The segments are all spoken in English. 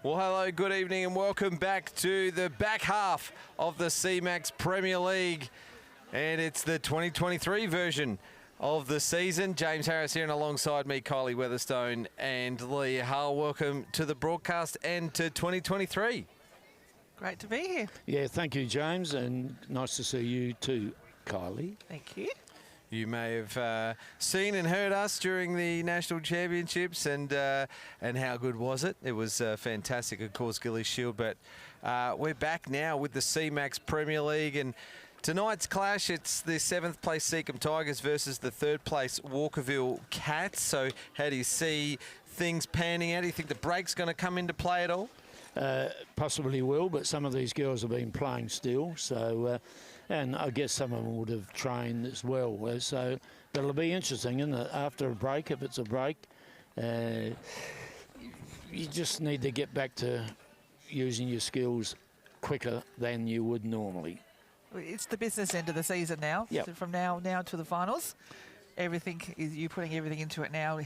Well, hello, good evening, and welcome back to the back half of the CMAX Premier League. And it's the 2023 version of the season. James Harris here, and alongside me, Kylie Weatherstone and Lee Hull. Welcome to the broadcast and to 2023. Great to be here. Yeah, thank you, James, and nice to see you too, Kylie. Thank you. You may have seen and heard us during the National Championships, and how good was it? It was fantastic, of course, Gillies Shield, but we're back now with the CMAX Premier League, and tonight's clash, it's the 7th place Seacombe Tigers versus the 3rd place Walkerville Cats. So how do you see things panning out? Do you think the break's going to come into play at all? Possibly will, but some of these girls have been playing still, so and I guess some of them would have trained as well. So it'll be interesting, isn't it? After a break, if it's a break, you just need to get back to using your skills quicker than you would normally. It's the business end of the season now. Yep. So from now to the finals. Everything is you putting everything into it now,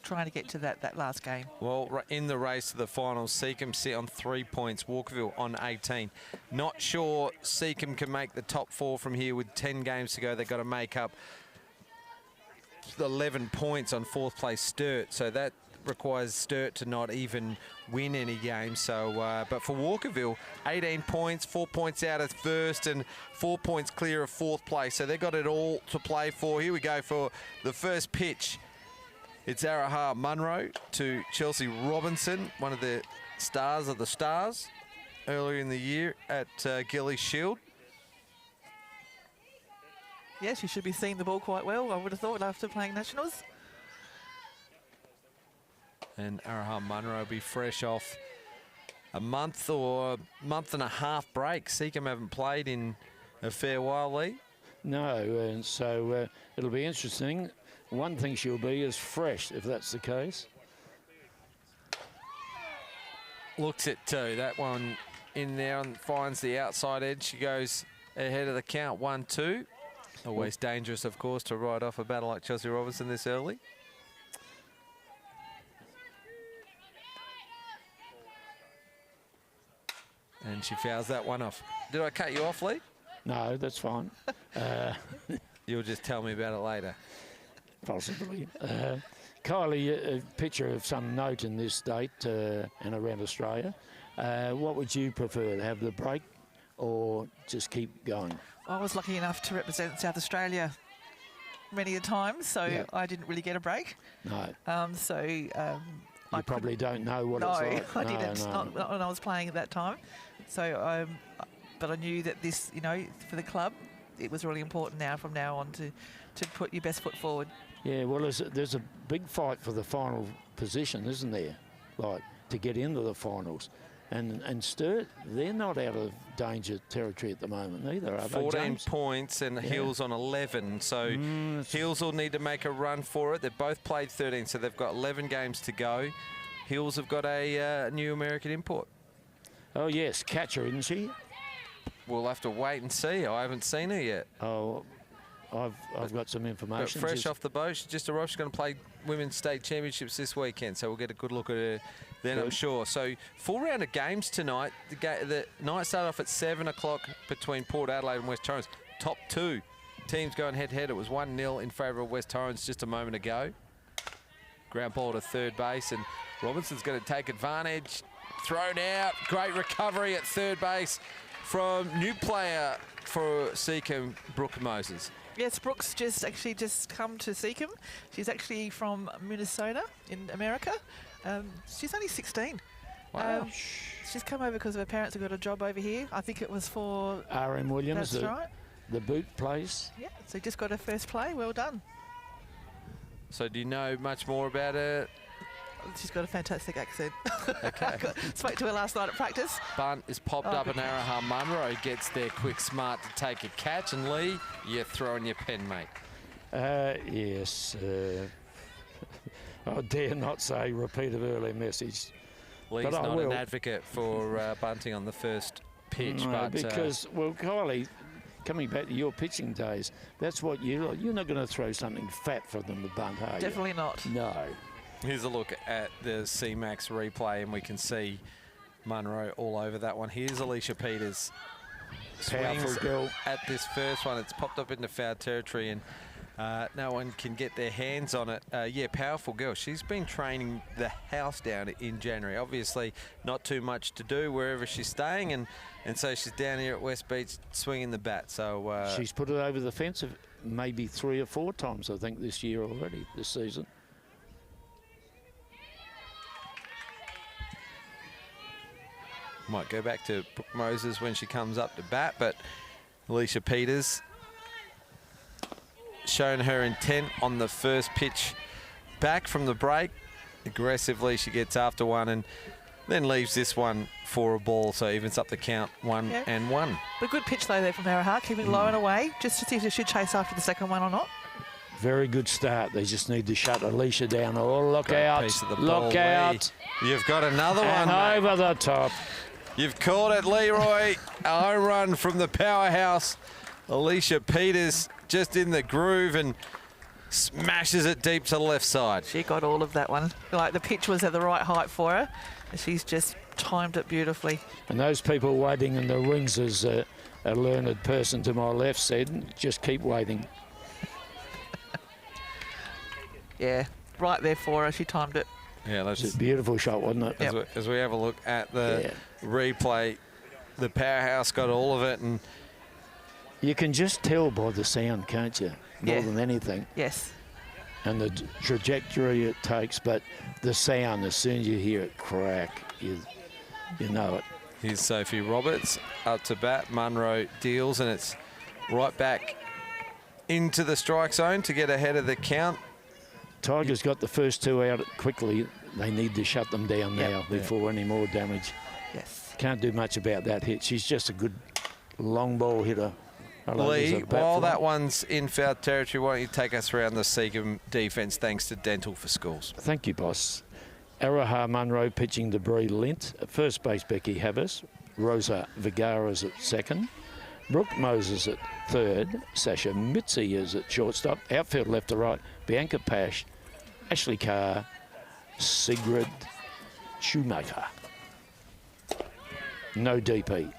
trying to get to that last game. Well, in the race to the finals, Seacombe sit on 3 points, Walkerville on 18. Not sure Seacombe can make the top 4 from here with 10 games to go. They've got to make up 11 points on 4th place Sturt, so that requires Sturt to not even win any games. So, but for Walkerville, 18 points, 4 points out of 1st and 4 points clear of 4th place. So they've got it all to play for. Here we go for the first pitch. It's Araha Munro to Chelsea Robinson, one of the stars of the stars earlier in the year at Gillies Shield. Yes, you should be seeing the ball quite well, I would have thought, after playing Nationals. And Araha Munro will be fresh off a month or month and a half break. Seacombe haven't played in a fair while, Lee. No, and so it'll be interesting. One thing she'll be is fresh, if that's the case. Looks it too. That one in there and finds the outside edge. She goes ahead of the count, 1-2. Always dangerous, of course, to ride off a batter like Chelsea Robinson this early. And she fouls that one off. Did I cut you off, Lee? No, that's fine. You'll just tell me about it later. Possibly. Kylie, a picture of some note in this state and around Australia. What would you prefer, to have the break or just keep going? I was lucky enough to represent South Australia many a time, so yeah. I didn't really get a break. No. I probably don't know what it's like. No, I didn't. Not when I was playing at that time. So, but I knew that this, for the club, it was really important now, from now on, to put your best foot forward. Yeah, well, there's a big fight for the final position, isn't there? Like, to get into the finals. And Sturt, they're not out of danger territory at the moment either, are they, 14 James? points and Hills on 11. So Hills will need to make a run for it. They've both played 13, so they've got 11 games to go. Hills have got a new American import. Oh, yes, catcher, isn't she? We'll have to wait and see. I haven't seen her yet. Oh, I've got some information. But fresh off the boat, she's just arrived. She's going to play Women's State Championships this weekend, so we'll get a good look at her then, I'm sure. So, full round of games tonight. The night started off at 7 o'clock between Port Adelaide and West Torrens. Top 2 teams going head-to-head. It was 1-0 in favour of West Torrens just a moment ago. Ground ball to 3rd base, and Robinson's going to take advantage. Thrown out. Great recovery at 3rd base from new player for Seacombe, Brooke Moses. Yes, Brooke's just come to Seacombe. She's actually from Minnesota in America. She's only 16. Wow. She's come over because her parents have got a job over here. I think it was for R.M. Williams, that's right. The boot place. Yeah, so just got her first play. Well done. So do you know much more about her? She's got a fantastic accent. Okay. Spoke to her last night at practice. Bunt is popped up and Araha Munro gets there quick, smart to take a catch. And Lee, you're throwing your pen, mate. Yes. I dare not say repeat of earlier message. Lee's but not an advocate for bunting on the first pitch. No, but because, well, Kylie, coming back to your pitching days, that's what you're not going to throw something fat for them to bunt, are you? Definitely not. No. Here's a look at the CMAX replay, and we can see Munro all over that one. Here's Alicia Peters. Powerful Swings girl. at this first one. It's popped up into foul territory, and no one can get their hands on it. Yeah, powerful girl. She's been training the house down in January. Obviously, not too much to do wherever she's staying, and so she's down here at West Beach swinging the bat. So she's put it over the fence maybe 3 or 4 times, I think, this year already, this season. Might go back to Brooke Moses when she comes up to bat, but Alicia Peters showing her intent on the first pitch back from the break. Aggressively, she gets after one and then leaves this one for a ball, so evens up the count 1-1. But good pitch though there from Araha, keeping low and away, just to see if they should chase after the second one or not. Very good start. They just need to shut Alicia down. Oh, look out. Look out. You've got another one, mate. Over the top. You've called it, Leroy. A home run from the powerhouse. Alicia Peters just in the groove and smashes it deep to the left side. She got all of that one. Like the pitch was at the right height for her. And she's just timed it beautifully. And those people waiting in the wings, as a learned person to my left said, just keep waiting. Yeah, right there for her. She timed it. Yeah, that's a beautiful shot, wasn't it? As we have a look at the replay, the powerhouse got all of it, and you can just tell by the sound, can't you? More than anything. Yes. And the trajectory it takes, but the sound, as soon as you hear it crack, you know it. Here's Sophie Roberts up to bat. Munro deals, and it's right back into the strike zone to get ahead of the count. Tigers got the first 2 out quickly. They need to shut them down now before any more damage. Yes. Can't do much about that hit. She's just a good long ball hitter. Lee, while that one's in foul territory, why don't you take us around the Seacombe defence thanks to Dental for Schools? Thank you, boss. Araha Munro pitching to Bree Lint. At first base, Becky Havas. Rosa Vergara's at second. Brooke Moses at third. Sasha Mitzi is at shortstop. Outfield left to right. Bianca Pash, Ashley Carr, Sigrid Shoemaker. No DP.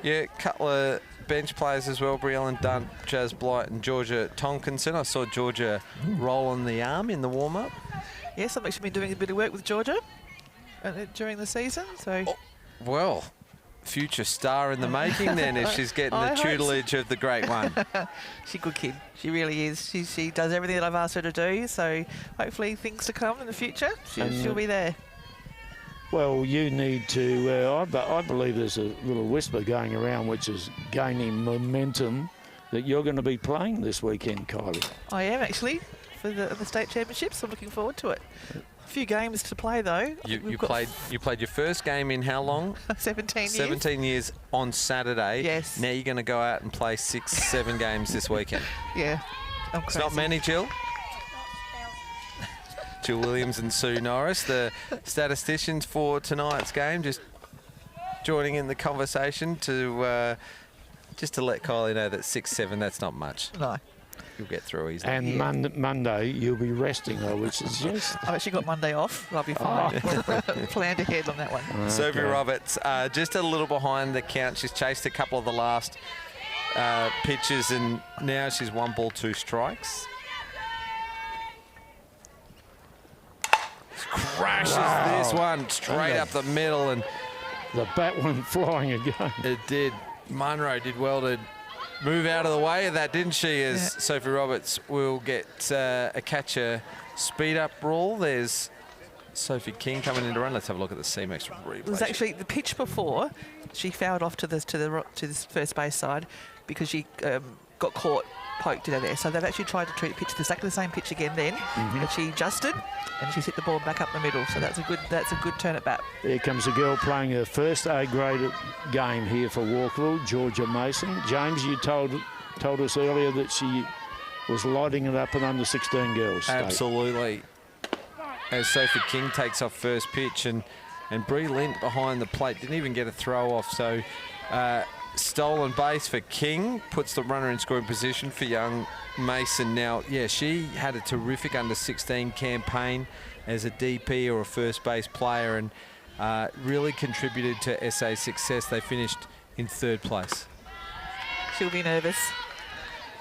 Yeah, a couple of bench players as well. Briellen Dunt, Jazz Blight and Georgia Tonkinson. I saw Georgia rolling the arm in the warm-up. Yes, I've actually been doing a bit of work with Georgia during the season. So, well, future star in the making then if she's getting the tutelage of the great one. She's a good kid. She really is. She does everything that I've asked her to do. So hopefully things to come in the future. She'll be there. Well, you need to, I believe there's a little whisper going around which is gaining momentum that you're going to be playing this weekend, Kylie. I am actually for the state championships. I'm looking forward to it. A few games to play though. You played your first game in how long? 17 years. 17 years on Saturday. Yes. Now you're going to go out and play 6, 7 games this weekend. Yeah. It's not many, Jill. Jill Williams and Sue Norris, the statisticians for tonight's game, just joining in the conversation to just to let Kylie know that 6, 7, that's not much. No. You'll get through easily. And Monday you'll be resting, I would suggest. I've actually got Monday off. I'll be fine. Planned ahead on that one. Okay. Sophie Roberts, just a little behind the count. She's chased a couple of the last pitches, and now she's 1 ball, 2 strikes. Crashes this one straight up the middle, and the bat went flying again. It did. Munro did well to move out of the way of that, didn't she? As Sophie Roberts will get a catcher speed up rule. There's Sophie King coming in to run. Let's have a look at the CMAX replay. It was actually the pitch before. She fouled off to this first base side because she got caught poked it there. So they've actually tried to treat the pitch exactly the same pitch again then, but she adjusted and she's hit the ball back up the middle. So that's a good turn at bat. There comes a girl playing her first A-grade game here for Walkerville, Georgia Mason. James, you told us earlier that she was lighting it up in under 16 girls. Absolutely. As Sophie King takes off first pitch, and Bree Lint behind the plate didn't even get a throw off. So stolen base for King, puts the runner in scoring position for young Mason. Now, yeah, she had a terrific under 16 campaign as a DP or a first base player, and really contributed to SA's success. They finished in 3rd place. She'll be nervous.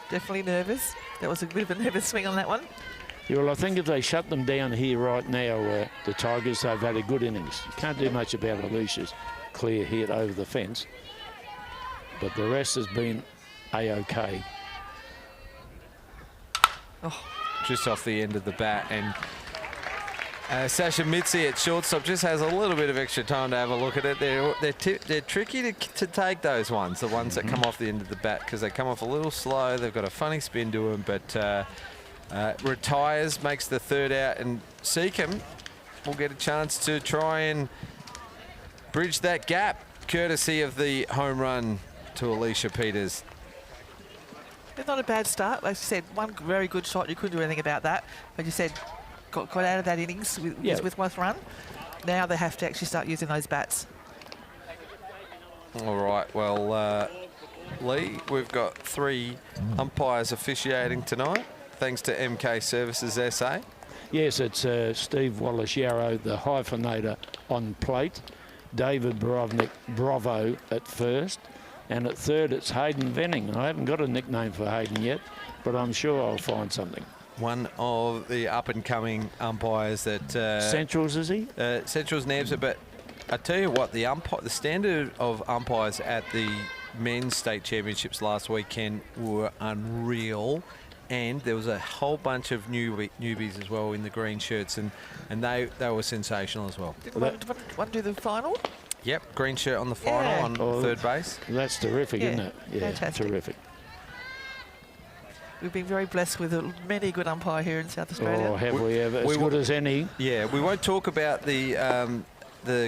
Definitely nervous. That was a bit of a nervous swing on that one. Yeah, well, I think if they shut them down here right now, the Tigers, they've had a good innings. You can't do much about Alicia's clear hit over the fence. But the rest has been A-OK. Oh. Just off the end of the bat, and Sasha Mitzi at shortstop just has a little bit of extra time to have a look at it. They're tricky to take those ones, the ones that come off the end of the bat, because they come off a little slow. They've got a funny spin to them, but retires, makes the 3rd out, and Seacombe will get a chance to try and bridge that gap, courtesy of the home run to Alicia Peters. It's not a bad start. Like you said, one very good shot. You couldn't do anything about that. But you said, got out of that innings with one run. Now they have to actually start using those bats. All right, well, Lee, we've got 3 umpires officiating tonight, thanks to MK Services SA. Yes, it's Steve Wallace-Yarrow, the hyphenator, on plate. David Bravo at first. And at 3rd, it's Hayden Venning. I haven't got a nickname for Hayden yet, but I'm sure I'll find something. One of the up-and-coming umpires that... Centrals, is he? Centrals Nabs, but I tell you what, the standard of umpires at the men's state championships last weekend were unreal, and there was a whole bunch of newbies as well in the green shirts, and they were sensational as well. Did one do the final? Yep, green shirt on the final on 3rd base. That's terrific, isn't it? Yeah, fantastic. Terrific. We've been very blessed with many good umpire here in South Australia. Oh, have we ever? As good as any. Yeah, we won't talk about the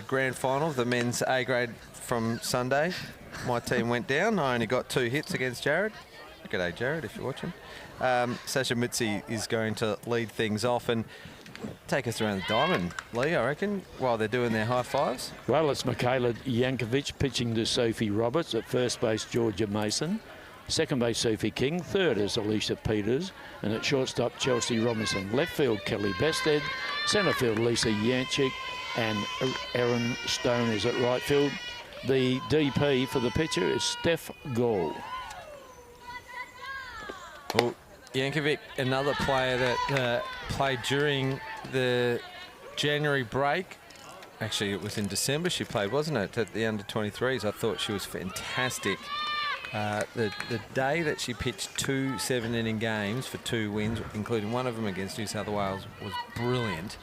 grand final, the men's A grade from Sunday. My team went down. I only got 2 hits against Jared. G'day, Jared, if you're watching. Sasha Mitzi is going to lead things off and take us around the diamond, Lee, I reckon, while they're doing their high fives. Well, it's Michaela Yankovic pitching to Sophie Roberts. At 1st base, Georgia Mason. 2nd base, Sophie King. 3rd is Alicia Peters. And at shortstop, Chelsea Robinson. Left field, Kelly Bested. Centre field, Lisa Yanchik. And Erin Stone is at right field. The DP for the pitcher is Steph Gall. Oh, Yankovic, another player that played during the January break. Actually, it was in December she played, wasn't it, at the under-23s. I thought she was fantastic. The day that she pitched 2 7-inning games for 2 wins, including one of them against New South Wales, was brilliant.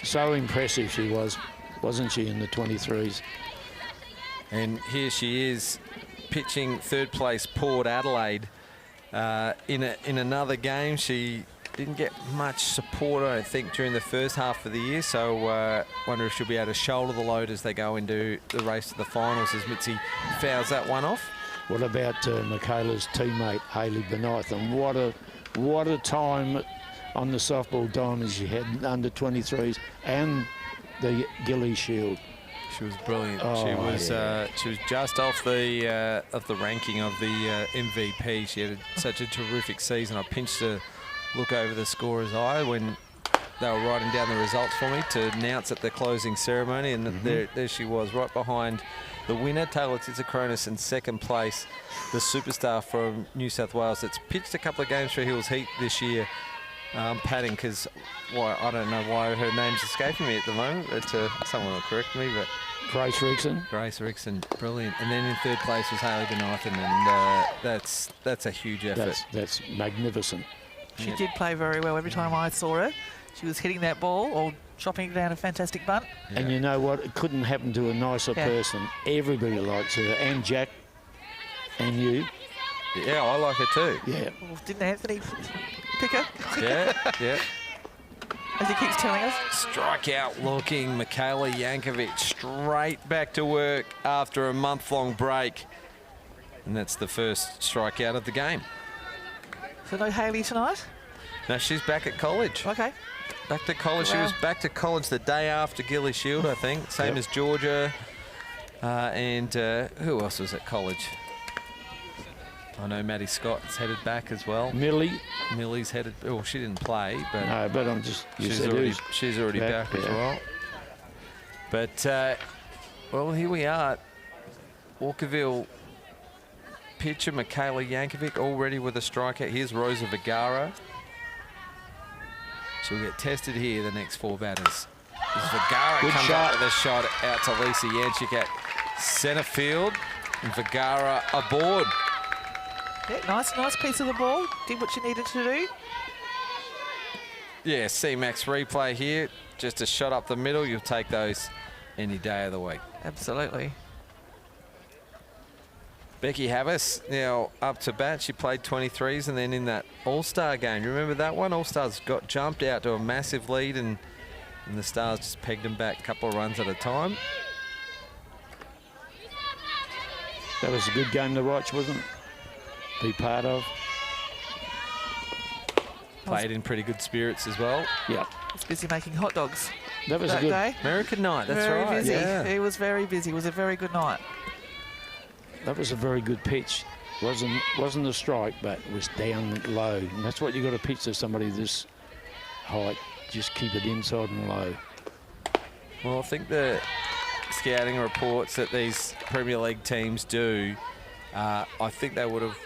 So impressive she was, wasn't she, in the 23s? And here she is pitching 3rd place Port Adelaide. In another game, she didn't get much support, I think, during the first half of the year, so wonder if she'll be able to shoulder the load as they go into the race to the finals as Mitzi fouls that one off. What about Michaela's teammate, Hayley Benath? And what a time on the softball diamond she had under 23s and the Gilly Shield. She was brilliant. Oh, she was just off the ranking of the MVP. She had such a terrific season. I pinched to look over the scorer's eye when they were writing down the results for me to announce at the closing ceremony, and there she was, right behind the winner, Taylor Tsitsikronis, in 2nd place, the superstar from New South Wales that's pitched a couple of games for Hills Heat this year. Padding, because I don't know why her name's escaping me at the moment. Someone will correct me, but Grace Rickson. Grace Rickson, brilliant. And then in 3rd place was Hayley Benithan, and that's a huge effort. That's magnificent. She did play very well every time I saw her. She was hitting that ball or chopping it down a fantastic bunt. Yeah. And you know what? It couldn't happen to a nicer person. Everybody likes her, and Jack, and you. Yeah, I like her too. Yeah. Well, didn't Anthony pick her? Yeah. As he keeps telling us. Strikeout looking Michaela Yankovic straight back to work after a month-long break. And that's the first strikeout of the game. So no Hayley tonight? No, she's back at college. Okay. Back to college. Wow. She was back to college the day after Gilly Shield, I think. Same as Georgia. And who else was at college? I know Maddie Scott's headed back as well. Millie's headed. Oh, she didn't play, but no. But I'm just. She's already back as well. But, well, here we are. Walkerville pitcher Michaela Yankovic already with a strikeout. Here's Rosa Vergara. She'll get tested here, the next 4 batters. As Vergara Good comes shot. up with a shot out to Lisa Yanchik at centre field. And Vergara aboard. Yeah, nice piece of the ball. Did what you needed to do. Yeah, CMAX replay here. Just a shot up the middle. You'll take those any day of the week. Absolutely. Becky Havas now up to bat. She played 23s and then in that All-Star game. You remember that one? All-Stars got jumped out to a massive lead and the Stars just pegged them back a couple of runs at a time. That was a good game to watch, wasn't it? Be part of. Played in pretty good spirits as well. Yeah. He's busy making hot dogs That was a that good. day. American night, that's Very right. busy. Yeah. He was very busy. It was a very good night. That was a very good pitch. Wasn't a strike, but it was down low, and that's what you got to pitch to somebody this height. Just keep it inside and low. Well, I think the scouting reports that these Premier League teams do, I think they would have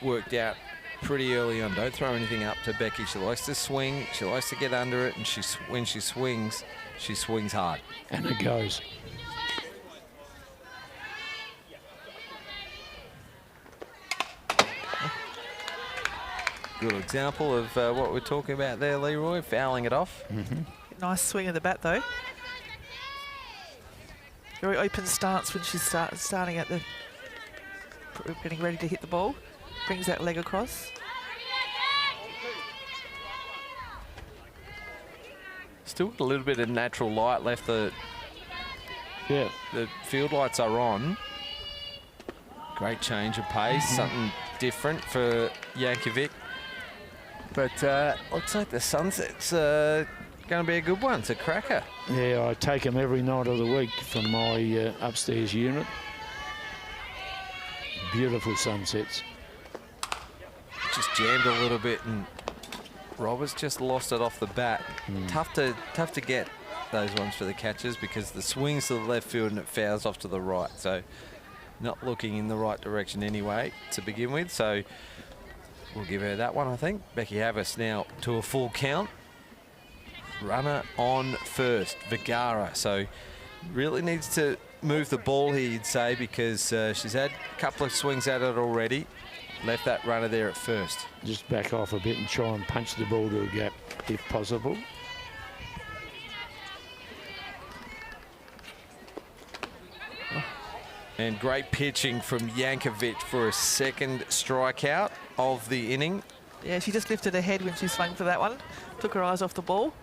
worked out pretty early on. Don't throw anything up to Becky. She likes to swing. She likes to get under it, and when she swings hard. And it goes. Good example of what we're talking about there, Leroy, fouling it off. Nice swing of the bat, though. Very open stance when she's starting at the... getting ready to hit the ball. Brings that leg across. Still got a little bit of natural light left. The field lights are on. Great change of pace, something different for Yankovic. But looks like the sunset's going to be a good one. It's a cracker. Yeah, I take them every night of the week from my upstairs unit. Beautiful sunsets. Just jammed a little bit, and Roberts just lost it off the bat. Tough to get those ones for the catchers because the swings to the left field and it fouls off to the right. So not looking in the right direction anyway to begin with. So we'll give her that one, I think. Becky Havas now to a full count. Runner on first, Vergara. So really needs to move the ball here, you'd say, because she's had a couple of swings at it already. Left that runner there at first. Just back off a bit and try and punch the ball to a gap if possible. And great pitching from Yankovic for a second strikeout of the inning. Yeah, she just lifted her head when she swung for that one. Took her eyes off the ball.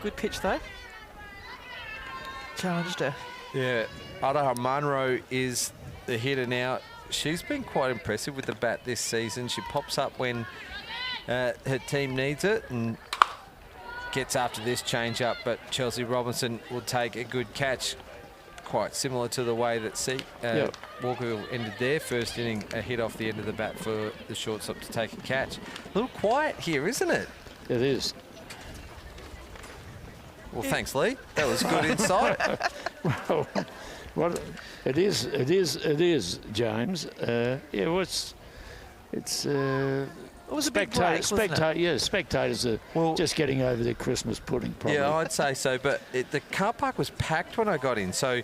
Good pitch, though. Challenged her. Yeah, Adaha Munro is the hitter now. She's been quite impressive with the bat this season. She pops up when her team needs it and gets after this change-up, but Chelsea Robinson will take a good catch. Quite similar to the way that Walkerville ended their first inning, a hit off the end of the bat for the shortstop to take a catch. A little quiet here, isn't it? It is. Well, thanks, Lee. That was good insight. Well, what it is, James. Yeah, well, it's It was a big break, wasn't it? Yeah, spectators are just getting over their Christmas pudding, probably. Yeah, I'd say so. But the car park was packed when I got in. So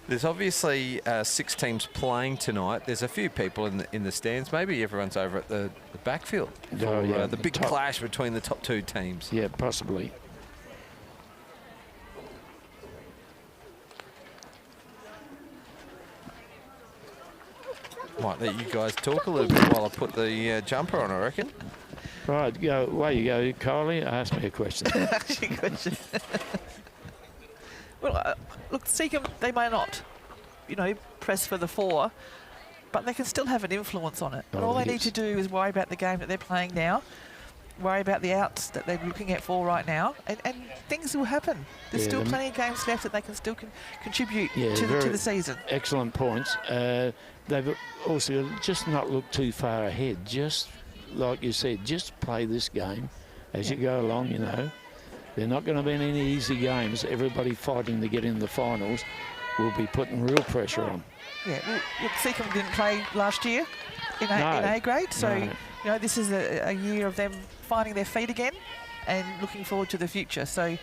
there's obviously 6 teams playing tonight. There's a few people in the stands. Maybe everyone's over at the backfield for the big clash between the top 2 teams. Yeah, possibly. Might let you guys talk a little bit while I put the jumper on, I reckon. Right, go. Away you go, Kylie. Ask me a question. Ask you a question. Well, look, Seacombe, they may not, press for the 4, but they can still have an influence on it. And all they need to do is worry about the game that they're playing now, worry about the outs that they're looking at for right now, and things will happen. There's still plenty of games left that they can still contribute to the season. Excellent points. They've also just not looked too far ahead. Just like you said, just play this game as you go along, they're not going to be any easy games. Everybody fighting to get in the finals will be putting real pressure on. Yeah, well, look, Seacombe didn't play last year in A grade, so you know this is a year of them finding their feet again and looking forward to the future. So, as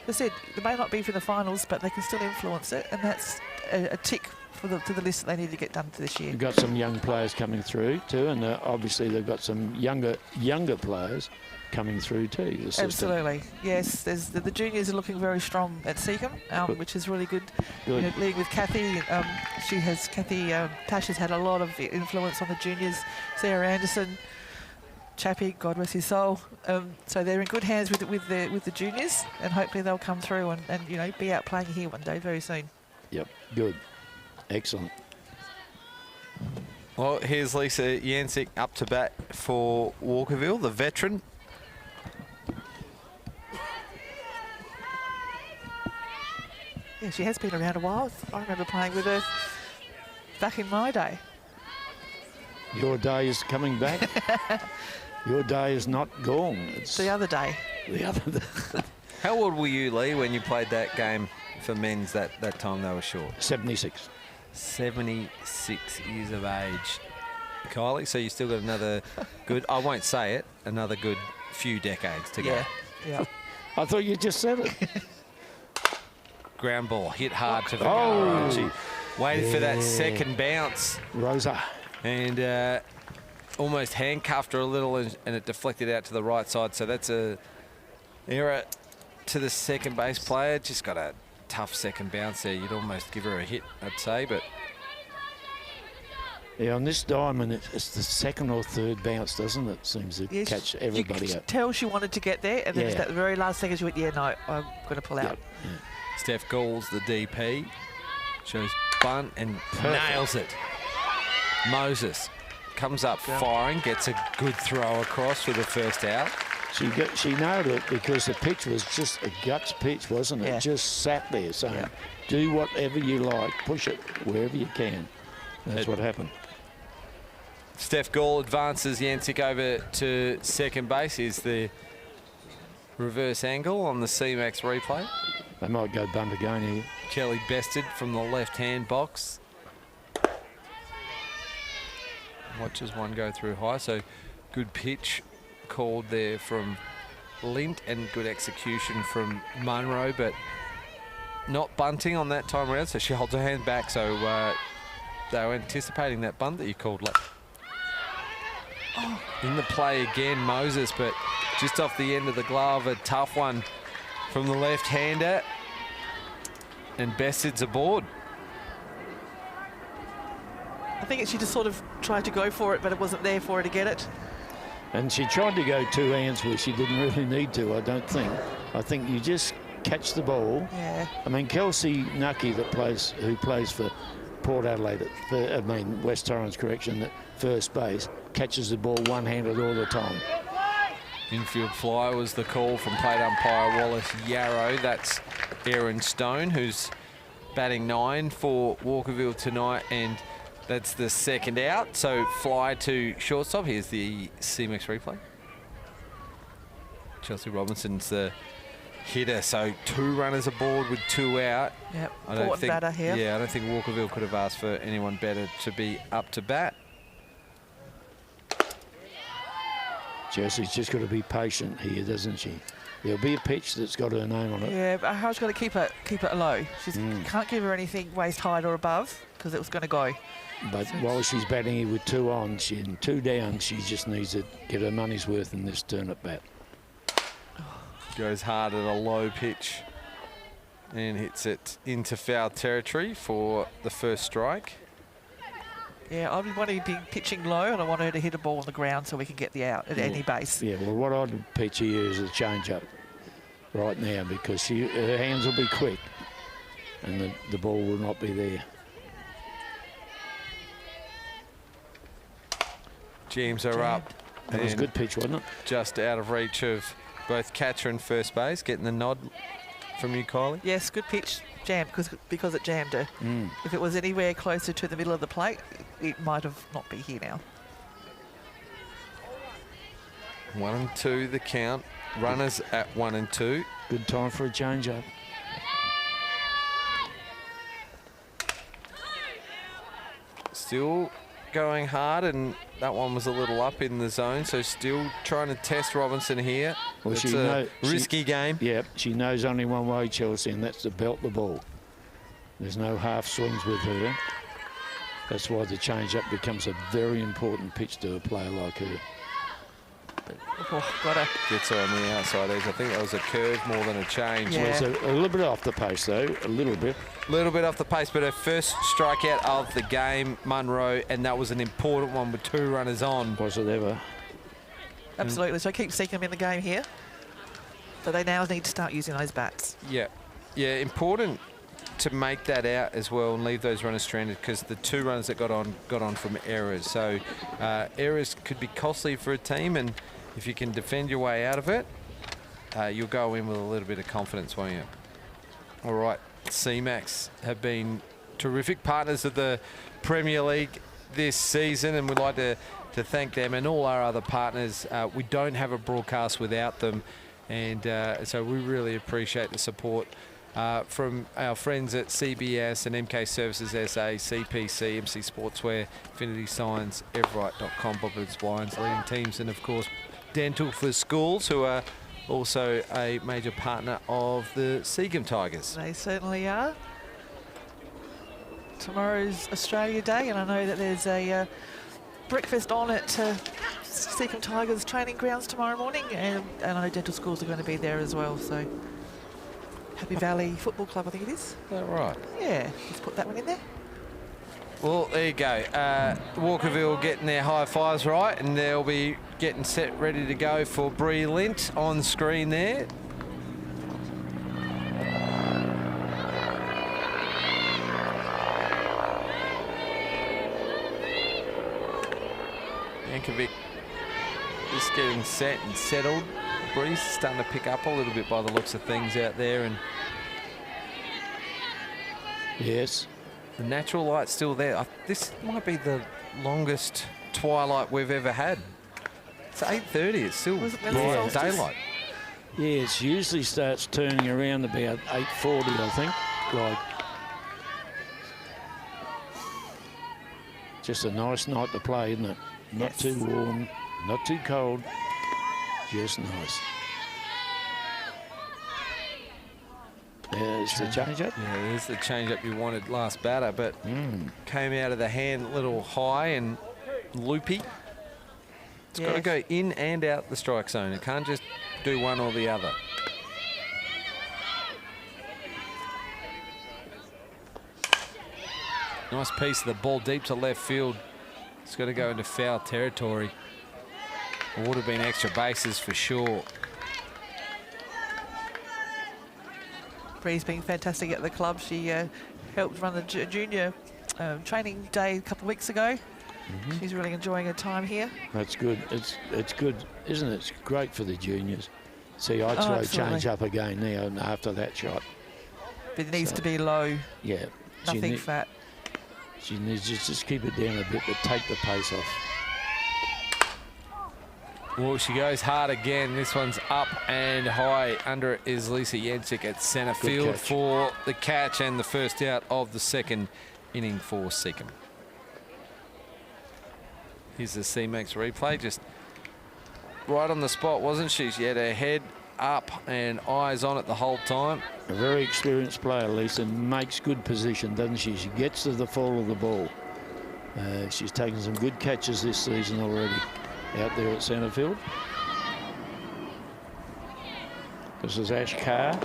I said, they may not be for the finals, but they can still influence it, and that's a tick to the list that they need to get done for this year. We've got some young players coming through too, and obviously they've got some younger players coming through too. Absolutely, yes. There's the juniors are looking very strong at Seacombe, which is really good. You know, leading with Kathy, Tash has had a lot of influence on the juniors. Sarah Anderson, Chappie, God rest his soul. So they're in good hands with the juniors, and hopefully they'll come through and you know be out playing here one day very soon. Yep, good, excellent. Well, here's Lisa Yancic up to bat for Walkerville, the veteran. Yeah, she has been around a while. I remember playing with her back in my day. Your day is coming back. Your day is not gone. It's the other day. The other day. How old were you, Lee, when you played that game for men's that time they were short? 76. 76 years of age. Kylie, so you still got another good, I won't say it, another good few decades to go. Yeah. I thought you just said it. Ground ball hit hard to Vergara. She waited for that second bounce. Rosa. And almost handcuffed her a little, and it deflected out to the right side. So that's a error to the second base player. Just got a tough second bounce there. You'd almost give her a hit, I'd say, but... Yeah, on this diamond, it's the second or third bounce, doesn't it? Seems to catch everybody you up. could tell she wanted to get there, and then just at the very last second she went, yeah, no, I'm going to pull out. Yeah. Steph Gould's the DP. Shows bunt and nails it. Moses comes up firing, gets a good throw across for the first out. She nailed it because the pitch was just a guts pitch, wasn't it? Yeah. Just sat there saying, do whatever you like, push it wherever you can. That's what happened. Steph Gould advances Yancic over to second base. Is the reverse angle on the CMAX replay. They might go bunt again here. Kelly bested from the left-hand box. Watches one go through high, so good pitch called there from Lint and good execution from Munro, but not bunting on that time around, so she holds her hand back, so they were anticipating that bunt that you called. In the play again, Moses, but just off the end of the glove, a tough one from the left-hander, and Bested's aboard. I think she just sort of tried to go for it, but it wasn't there for her to get it. And she tried to go two hands where she didn't really need to, I don't think. I think you just catch the ball. Yeah. I mean, Kelsey Nucky, who plays for Port Adelaide, West Torrens, correction, at first base, catches the ball one-handed all the time. Infield fly was the call from plate umpire Wallace Yarrow. That's Aaron Stone, who's batting 9 for Walkerville tonight, and that's the second out. So fly to shortstop. Here's the CMAX replay. Chelsea Robinson's the hitter, so 2 runners aboard with 2 out. Yep, important batter here. Yeah, I don't think Walkerville could have asked for anyone better to be up to bat. Chelsea's just got to be patient here, doesn't she? There'll be a pitch that's got her name on it. Yeah, but how's got to keep it low? She can't give her anything waist height or above because it was going to go. But while she's batting here with 2 on, and 2 down, she just needs to get her money's worth in this turn at bat. Goes hard at a low pitch and hits it into foul territory for the first strike. Yeah, I'd want to be pitching low, and I want her to hit a ball on the ground so we can get the out at any base. Yeah, well, what I'd pitch here is a change-up right now because her hands will be quick and the ball will not be there. Jams are up. That was a good pitch, wasn't it? Just out of reach of both catcher and first base. Getting the nod from you, Kylie? Yes, good pitch. Jammed because it jammed her. If it was anywhere closer to the middle of the plate, it might have not be here now. 1 and 2 the count. Runners at 1 and 2. Good time for a change-up. Still going hard, and that one was a little up in the zone, so still trying to test Robinson here. Well, it's a risky game. Yeah, she knows only one way, Chelsea, and that's to belt the ball. There's no half swings with her. That's why the change-up becomes a very important pitch to a player like her. Oh, got her. Gets her on the outside edge. I think that was a curve more than a change. Yeah. Well, it's a little bit off the pace, though, a little bit. A little bit off the pace, but her first strikeout of the game, Munro, and that was an important one with 2 runners on. Was it ever? Absolutely. So keep Seacombe in the game here. So they now need to start using those bats. Yeah, yeah, important to make that out as well and leave those runners stranded, because the 2 runners that got on from errors. So errors could be costly for a team, and if you can defend your way out of it, you'll go in with a little bit of confidence, won't you? All right, CMAX have been terrific partners of the Premier League this season, and we'd like to thank them and all our other partners. We don't have a broadcast without them, and so we really appreciate the support from our friends at CBS and MK Services SA, CPC, MC Sportswear, Infinity Signs, Everright.com, Bobbitt's Wines, leading teams, and of course Dental for Schools, who are also a major partner of the Seacombe Tigers. They certainly are. Tomorrow's Australia Day, and I know that there's a breakfast on at Seacombe Tigers training grounds tomorrow morning, and I know Dental Schools are going to be there as well, so Happy Valley Football Club, I think it is. Is that right? Yeah, let's put that one in there. Well, there you go. Walkerville getting their high fives right, and they'll be getting set, ready to go for Bree Lint on screen there. Yankovic just getting set and settled. Breeze starting to pick up a little bit by the looks of things out there, and Yes. the natural light's still there. This might be the longest twilight we've ever had. It's 8:30. It's still Was it bright solstice? daylight. Yeah, it usually starts turning around about 8:40, I think. Like, just a nice night to play, isn't it? Not Yes. too warm, not too cold, just nice. There's the change-up. Yeah, there's the change-up you wanted last batter, but came out of the hand a little high and loopy. It's got to go in and out the strike zone. It can't just do one or the other. Nice piece of the ball deep to left field. It's got to go into foul territory. It would have been extra bases for sure. Bree's been fantastic at the club. She helped run the junior training day a couple of weeks ago. She's really enjoying her time here. That's good. It's good, isn't it? It's great for the juniors. See, I'd throw absolutely. change up again now after that shot. But it needs to be low, Yeah. nothing fat. She needs to just keep it down a bit, but take the pace off. Well, she goes hard again. This one's up and high. Under it is Lisa Jensic at centre field catch. for the catch and the first out of the second inning for Seacombe. Here's the CMAX replay. Just right on the spot, wasn't she? She had her head up and eyes on it the whole time. A very experienced player, Lisa, makes good position, doesn't she? She gets to the fall of the ball. She's taken some good catches this season already out there at centre field. This is Ash Carr.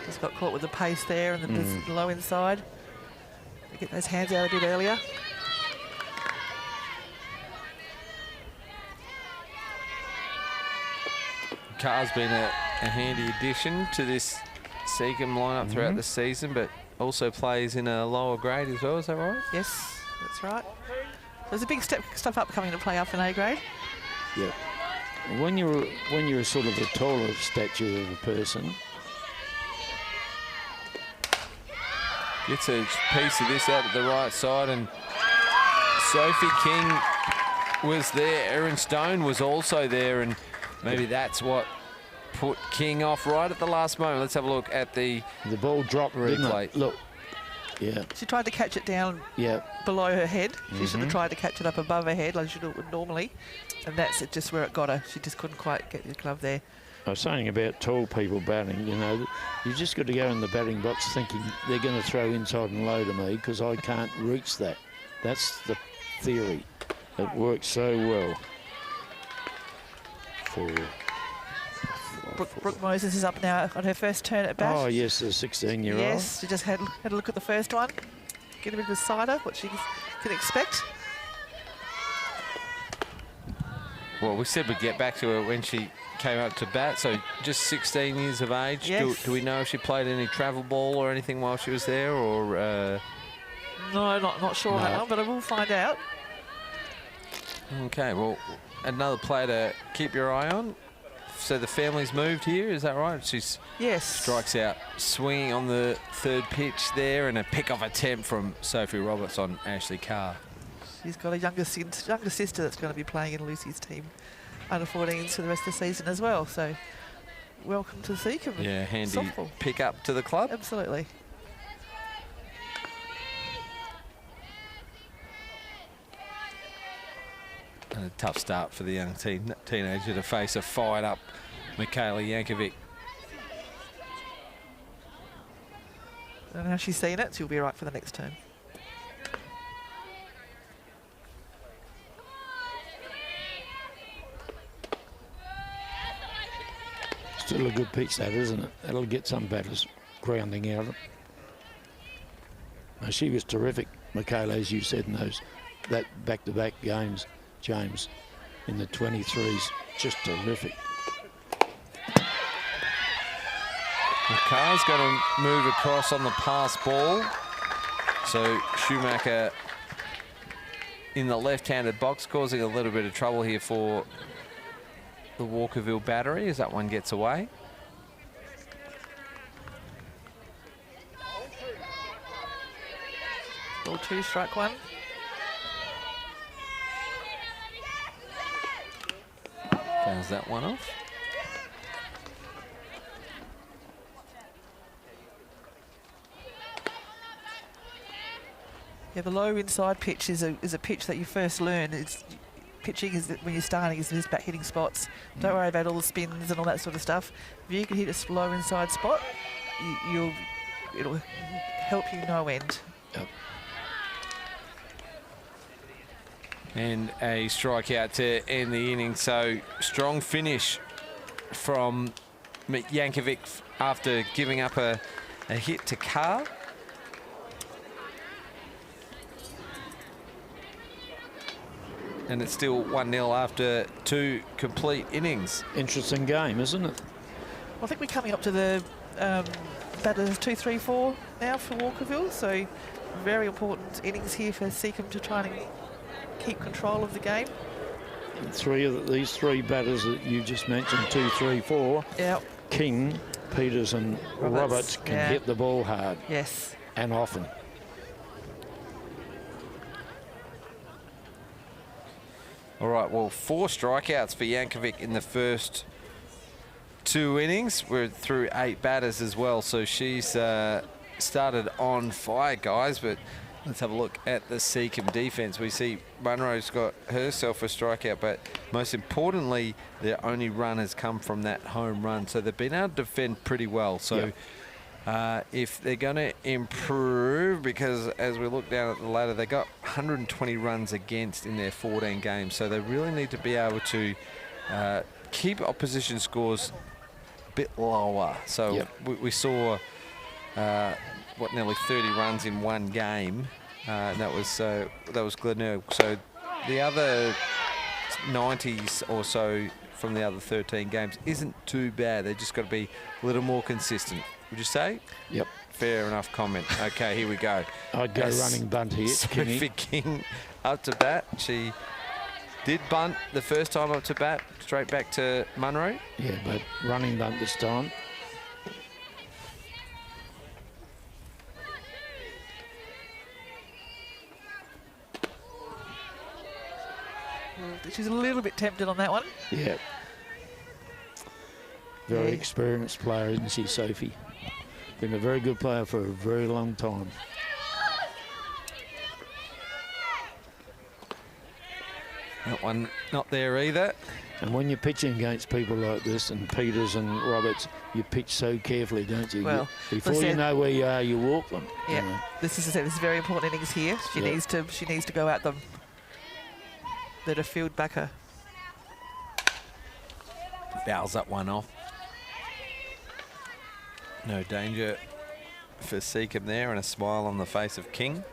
Just got caught with the pace there and the low inside. Get those hands out a bit earlier. Carr's been a handy addition to this Seacombe lineup throughout the season, but also plays in a lower grade as well. Is that right? Yes, that's right. There's a big stuff up coming to play up in A grade. Yeah. when you're sort of a taller stature of a person, gets a piece of this out at the right side, and Sophie King was there. Erin Stone was also there, and maybe that's what put King off right at the last moment. Let's have a look at the ball dropped, didn't replay. it? Look, yeah. She tried to catch it down below her head. She should have tried to catch it up above her head like she would normally, and that's it, just where it got her. She just couldn't quite get the glove there. I was saying about tall people batting, you know, you just got to go in the batting box thinking they're going to throw inside and low to me because I can't reach that. That's the theory. It works so well. Brooke Moses is up now on her first turn at bat. Oh, yes, the 16-year-old. Yes, she just had a look at the first one. Get a bit of a cider, what she can expect. Well, we said we'd get back to her when she came up to bat, so just 16 years of age. Yes. Do we know if she played any travel ball or anything while she was there, or? No, not sure on that one, but I will find out. Okay, well, another player to keep your eye on. So the family's moved here, is that right? She's strikes out, swinging on the third pitch there, and a pick-off attempt from Sophie Roberts on Ashley Carr. She's got a younger sister that's going to be playing in Lucy's team, under 14s for the rest of the season as well. So, welcome to Seacombe. Yeah, handy softball. Pick up to the club. Absolutely. And a tough start for the young teenager to face a fired-up Michaela Yankovic. I don't know how she's seen it. She'll be right for the next turn. Still a good pitch, that, isn't it? That'll get some batters grounding out. Now, she was terrific, Michaela, as you said, in that back-to-back games, James, in the 23s. Just terrific. The car's going to move across on the pass ball. So Schumacher in the left-handed box, causing a little bit of trouble here for the Walkerville battery as that one gets away. Ball 2, strike 1. Fouls that one off. Yeah, the low inside pitch is a pitch that you first learn. Pitching is when you're starting is just about hitting spots. Don't worry about all the spins and all that sort of stuff. If you can hit a slow inside spot, it'll help you no end. Yep. And a strikeout to end the inning. So strong finish from Yankovic after giving up a hit to Carr. And it's still 1-0 after 2 complete innings. Interesting game, isn't it? Well, I think we're coming up to the batters 2, 3, 4 now for Walkerville. So very important innings here for Seacombe to try and keep control of the game. These three batters that you just mentioned, 2, 3, 4. Yep. King, Peters and Roberts can hit the ball hard. Yes. And often. All right, well, 4 strikeouts for Yankovic in the first 2 innings. We're through 8 batters as well, so she's started on fire, guys. But let's have a look at the Seacombe defence. We see Munro's got herself a strikeout, but most importantly, their only run has come from that home run. So they've been able to defend pretty well. So if they're going to improve, because as we look down at the ladder, they got 120 runs against in their 14 games. So they really need to be able to keep opposition scores a bit lower. So we saw nearly 30 runs in one game. And that was Glenelg. So the other 90s or so from the other 13 games isn't too bad. They just got to be a little more consistent. Would you say? Yep. Fair enough comment. Okay, here we go. I'd go running bunt here. Sophie King up to bat. She Did bunt the first time up to bat, straight back to Munro. Yeah, but running bunt this time. She's a little bit tempted on that one. Yeah. Very Yeah. experienced player, isn't she, Sophie? Been a very good player for a very long time. That one not there either. And when you're pitching against people like this, and Peters and Roberts, you pitch so carefully, don't you? Well, Before listen, you know where you are, you walk them. you Yeah, know. this is a very important innings here. She Yeah. needs to go at them. Let her field back her. Fouls that one off. No danger for Seacombe there, and a smile on the face of King.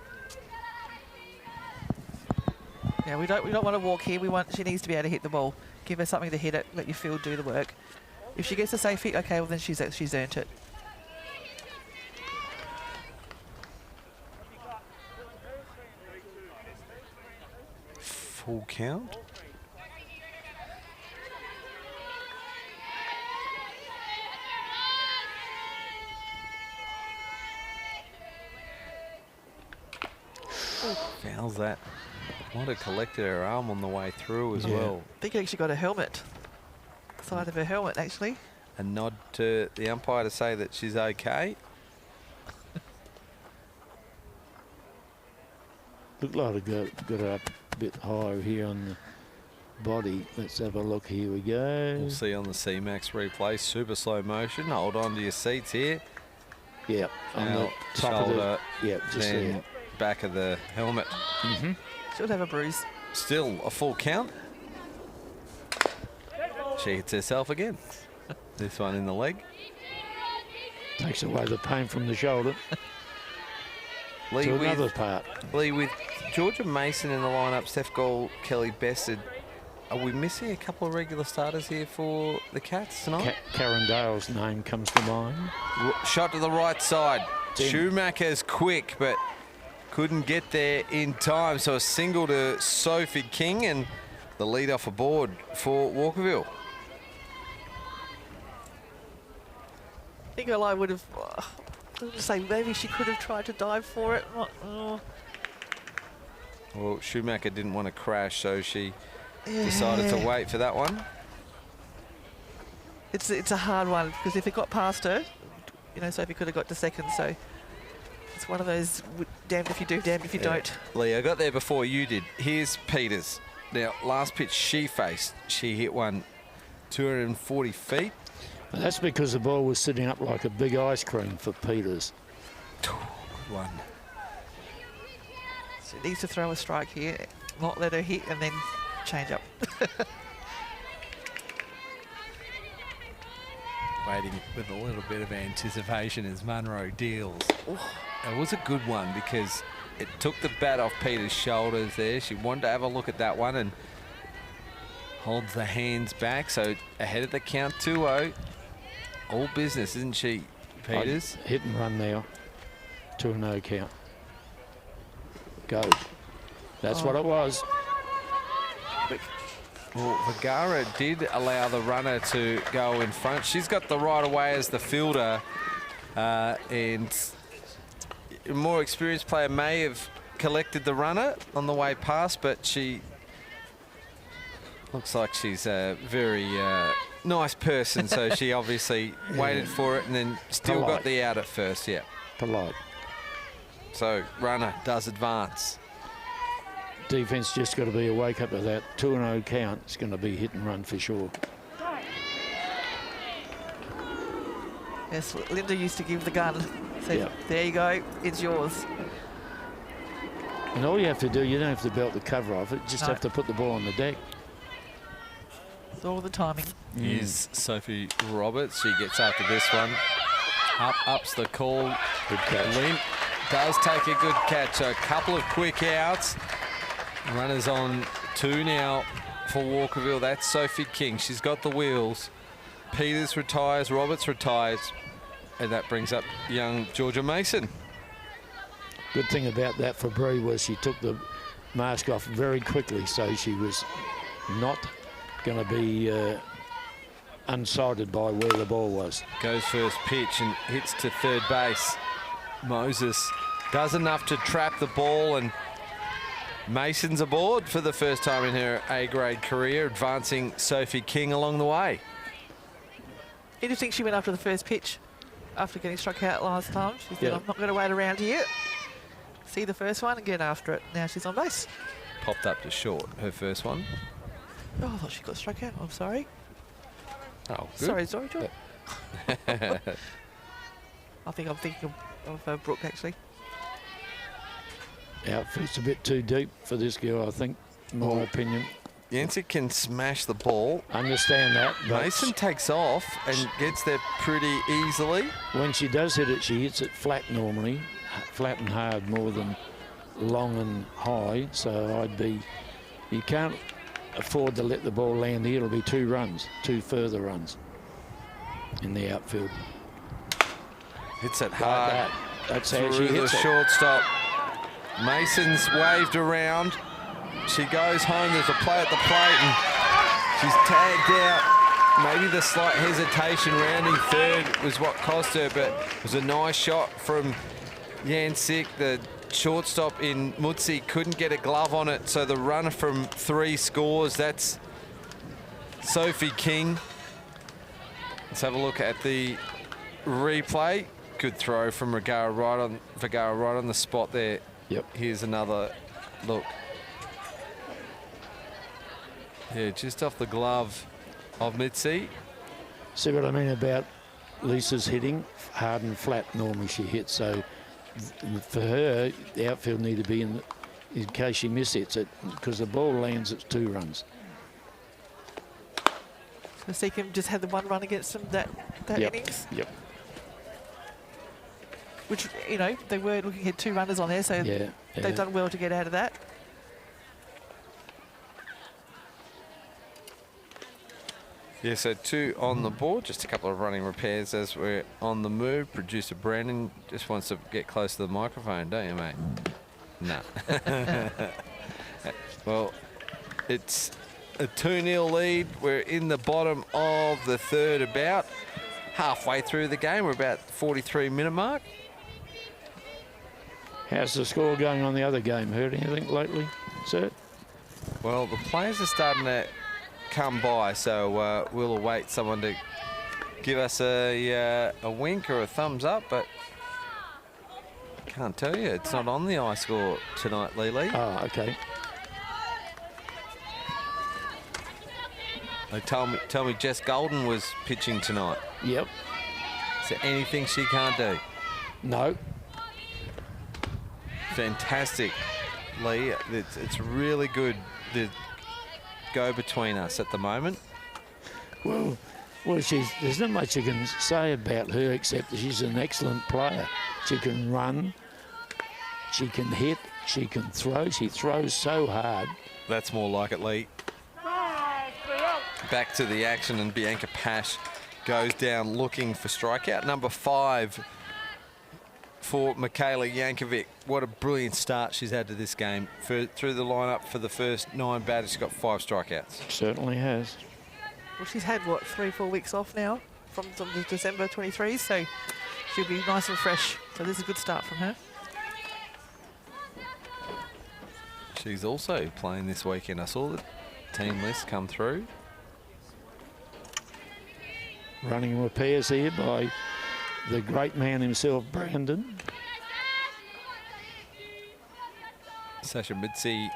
Yeah, we don't want to walk here. She needs to be able to hit the ball. Give her something to hit it. Let your field do the work. If she gets a safe hit, okay, well then she's earned it. Full count. Fouls that. Might have collected her arm on the way through as well. I think she actually got a helmet. Side of her helmet, actually. A nod to the umpire to say that she's okay. Looked like it got her up a bit higher here on the body. Let's have a look. Here we go. We'll see on the CMAX replay. Super slow motion. Hold on to your seats here. Yeah, on Now, the top shoulder, of the, yeah, just then there. back of the helmet. Mm-hmm. She'll have a bruise. Still a full count. She hits herself again. This one in the leg. Takes away the pain from the shoulder Lee to with, another part. Lee with Georgia Mason in the lineup, Steph Gold, Kelly Bessard. Are we missing a couple of regular starters here for the Cats tonight? Karen Dale's name comes to mind. Shot to the right side. Dim. Schumacher's quick, but couldn't get there in time. So a single to Sophie King, and the lead off aboard for Walkerville. I think I would have. I would say maybe she could have tried to dive for it. Well, Schumacher didn't want to crash, so she decided to wait for that one. It's a hard one because if it got past her, Sophie could have got to second. So it's one of those damned if you do, damned if you don't. Lee, I got there before you did. Here's Peters. Now, last pitch she faced, she hit one 240 feet. And that's because the ball was sitting up like a big ice cream for Peters. Good one. She needs to throw a strike here, not let her hit, and then change up. Waiting with a little bit of anticipation as Munro deals. It was a good one because it took the bat off Peters' shoulders there. She wanted to have a look at that one and holds the hands back. So ahead of the count, 2-0. All business, isn't she, Peters? Hit and run now. 2-0 count. Go. That's what it was. Well, Vergara did allow the runner to go in front. She's got the right of way as the fielder, and a more experienced player may have collected the runner on the way past, but she looks like she's a very nice person, so she obviously waited for it and then still got the out at first, yeah. Polite. So runner does advance. Defence just got to be awake up to that. 2-0 count. It's going to be hit and run for sure. Yes, Linda used to give the gun. So Yeah. there you go, it's yours. And all you have to do, you don't have to belt the cover off it. Just No. have to put the ball on the deck. It's all the timing. Here's Sophie Roberts. She gets after this one. Ups the call. Good catch. Lynn does take a good catch. A couple of quick outs. Runners on two now for Walkerville. That's Sophie King. She's got the wheels. Peters retires. Roberts retires. And that brings up young Georgia Mason. Good thing about that for Bree was she took the mask off very quickly, so she was not going to be unsighted by where the ball was. Goes first pitch and hits to third base. Moses does enough to trap the ball, and Mason's aboard for the first time in her A-grade career, advancing Sophie King along the way. Interesting, she went after the first pitch after getting struck out last time. She said, Yeah. I'm not going to wait around here. See the first one and get after it. Now she's on base. Popped up to short, her first one. Oh, I thought she got struck out. I'm sorry. Oh, good. Sorry, John. I think I'm thinking of Brooke, actually. Outfit's a bit too deep for this girl, I think, in my opinion. Jensen can smash the ball. Understand that. But Mason takes off and gets there pretty easily. when she does hit it, she hits it flat normally, flat and hard more than long and high. So you can't afford to let the ball land here. It'll be 2 runs, 2 further runs in the outfield. Hits it Like hard that. That's how she through the hits it. shortstop. Mason's waved around. She goes home. There's a play at the plate, and she's tagged out. Maybe the slight hesitation rounding third was what cost her, but it was a nice shot from Yansik. The shortstop in Mutsi couldn't get a glove on it, so the runner from 3 scores. That's Sophie King. Let's have a look at the replay. Good throw from Vergara right on the spot there. Yep. Here's another look. Yeah, just off the glove of Mitzi. See what I mean about Lisa's hitting? Hard and flat normally she hits. So for her, the outfield need to be in case she mishits it, because the ball lands, it's 2 runs. So Seacombe just had the 1 run against them that Yep. innings, Yep. which, you know, they were looking at 2 runners on there, so Yeah. they've done well to get out of that. Yeah, so 2 on the board. Just a couple of running repairs as we're on the move. Producer Brandon just wants to get close to the microphone, don't you, mate? No. Well, it's a 2-0 lead. We're in the bottom of the third, about halfway through the game. We're about 43-minute mark. How's the score going on the other game? Heard anything lately, sir? Well, the players are starting to come by, so we'll await someone to give us a wink or a thumbs up, but can't tell you. It's not on the iScore tonight, Lily. Oh, okay. They tell me Jess Golden was pitching tonight. Yep. Is there anything she can't do? No. Fantastic, Lee. It's really good, the go between us at the moment. Well, there's not much you can say about her except that she's an excellent player. She can run, she can hit, she can throw. She throws so hard. That's more like it, Lee. Back to the action, and Bianca Pash goes down looking for strikeout number 5 for Michaela Yankovic. What a brilliant start she's had to this game. Through the lineup for the first 9 batters, she's got 5 strikeouts. Certainly has. Well, she's had, what, 3-4 weeks off now from the December 23, so she'll be nice and fresh. So this is a good start from her. She's also playing this weekend. I saw the team list come through. Running repairs here by the great man himself, Brandon. Sasha Mitzi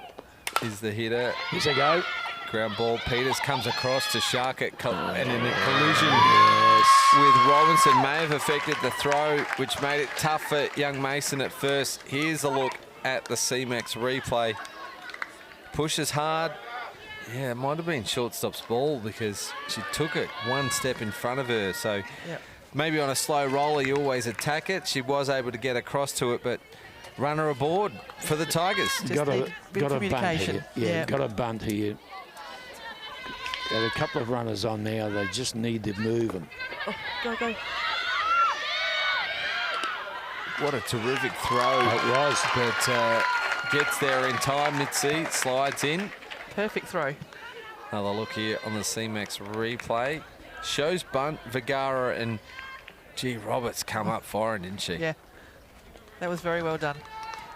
is the hitter. Here's a go. Ground ball. Peters comes across to Sharkett, and in a collision Yes. with Robinson may have affected the throw, which made it tough for young Mason at first. Here's a look at the CMAX replay. Pushes hard. Yeah, it might have been shortstop's ball because she took it 1 step in front of her. So Yep. maybe on a slow roller, you always attack it. She was able to get across to it, but runner aboard for the Tigers. Just got need a bit of bunt communication. here. Yeah, Yeah. got a bunt here. Got a couple of runners on now. They just need to move them. Oh, go. What a terrific throw. It was. But gets there in time. Mitzi slides in. Perfect throw. Another look here on the CMAX replay. Shows bunt, Vergara and G. Roberts come up firing, didn't she? Yeah, that was very well done.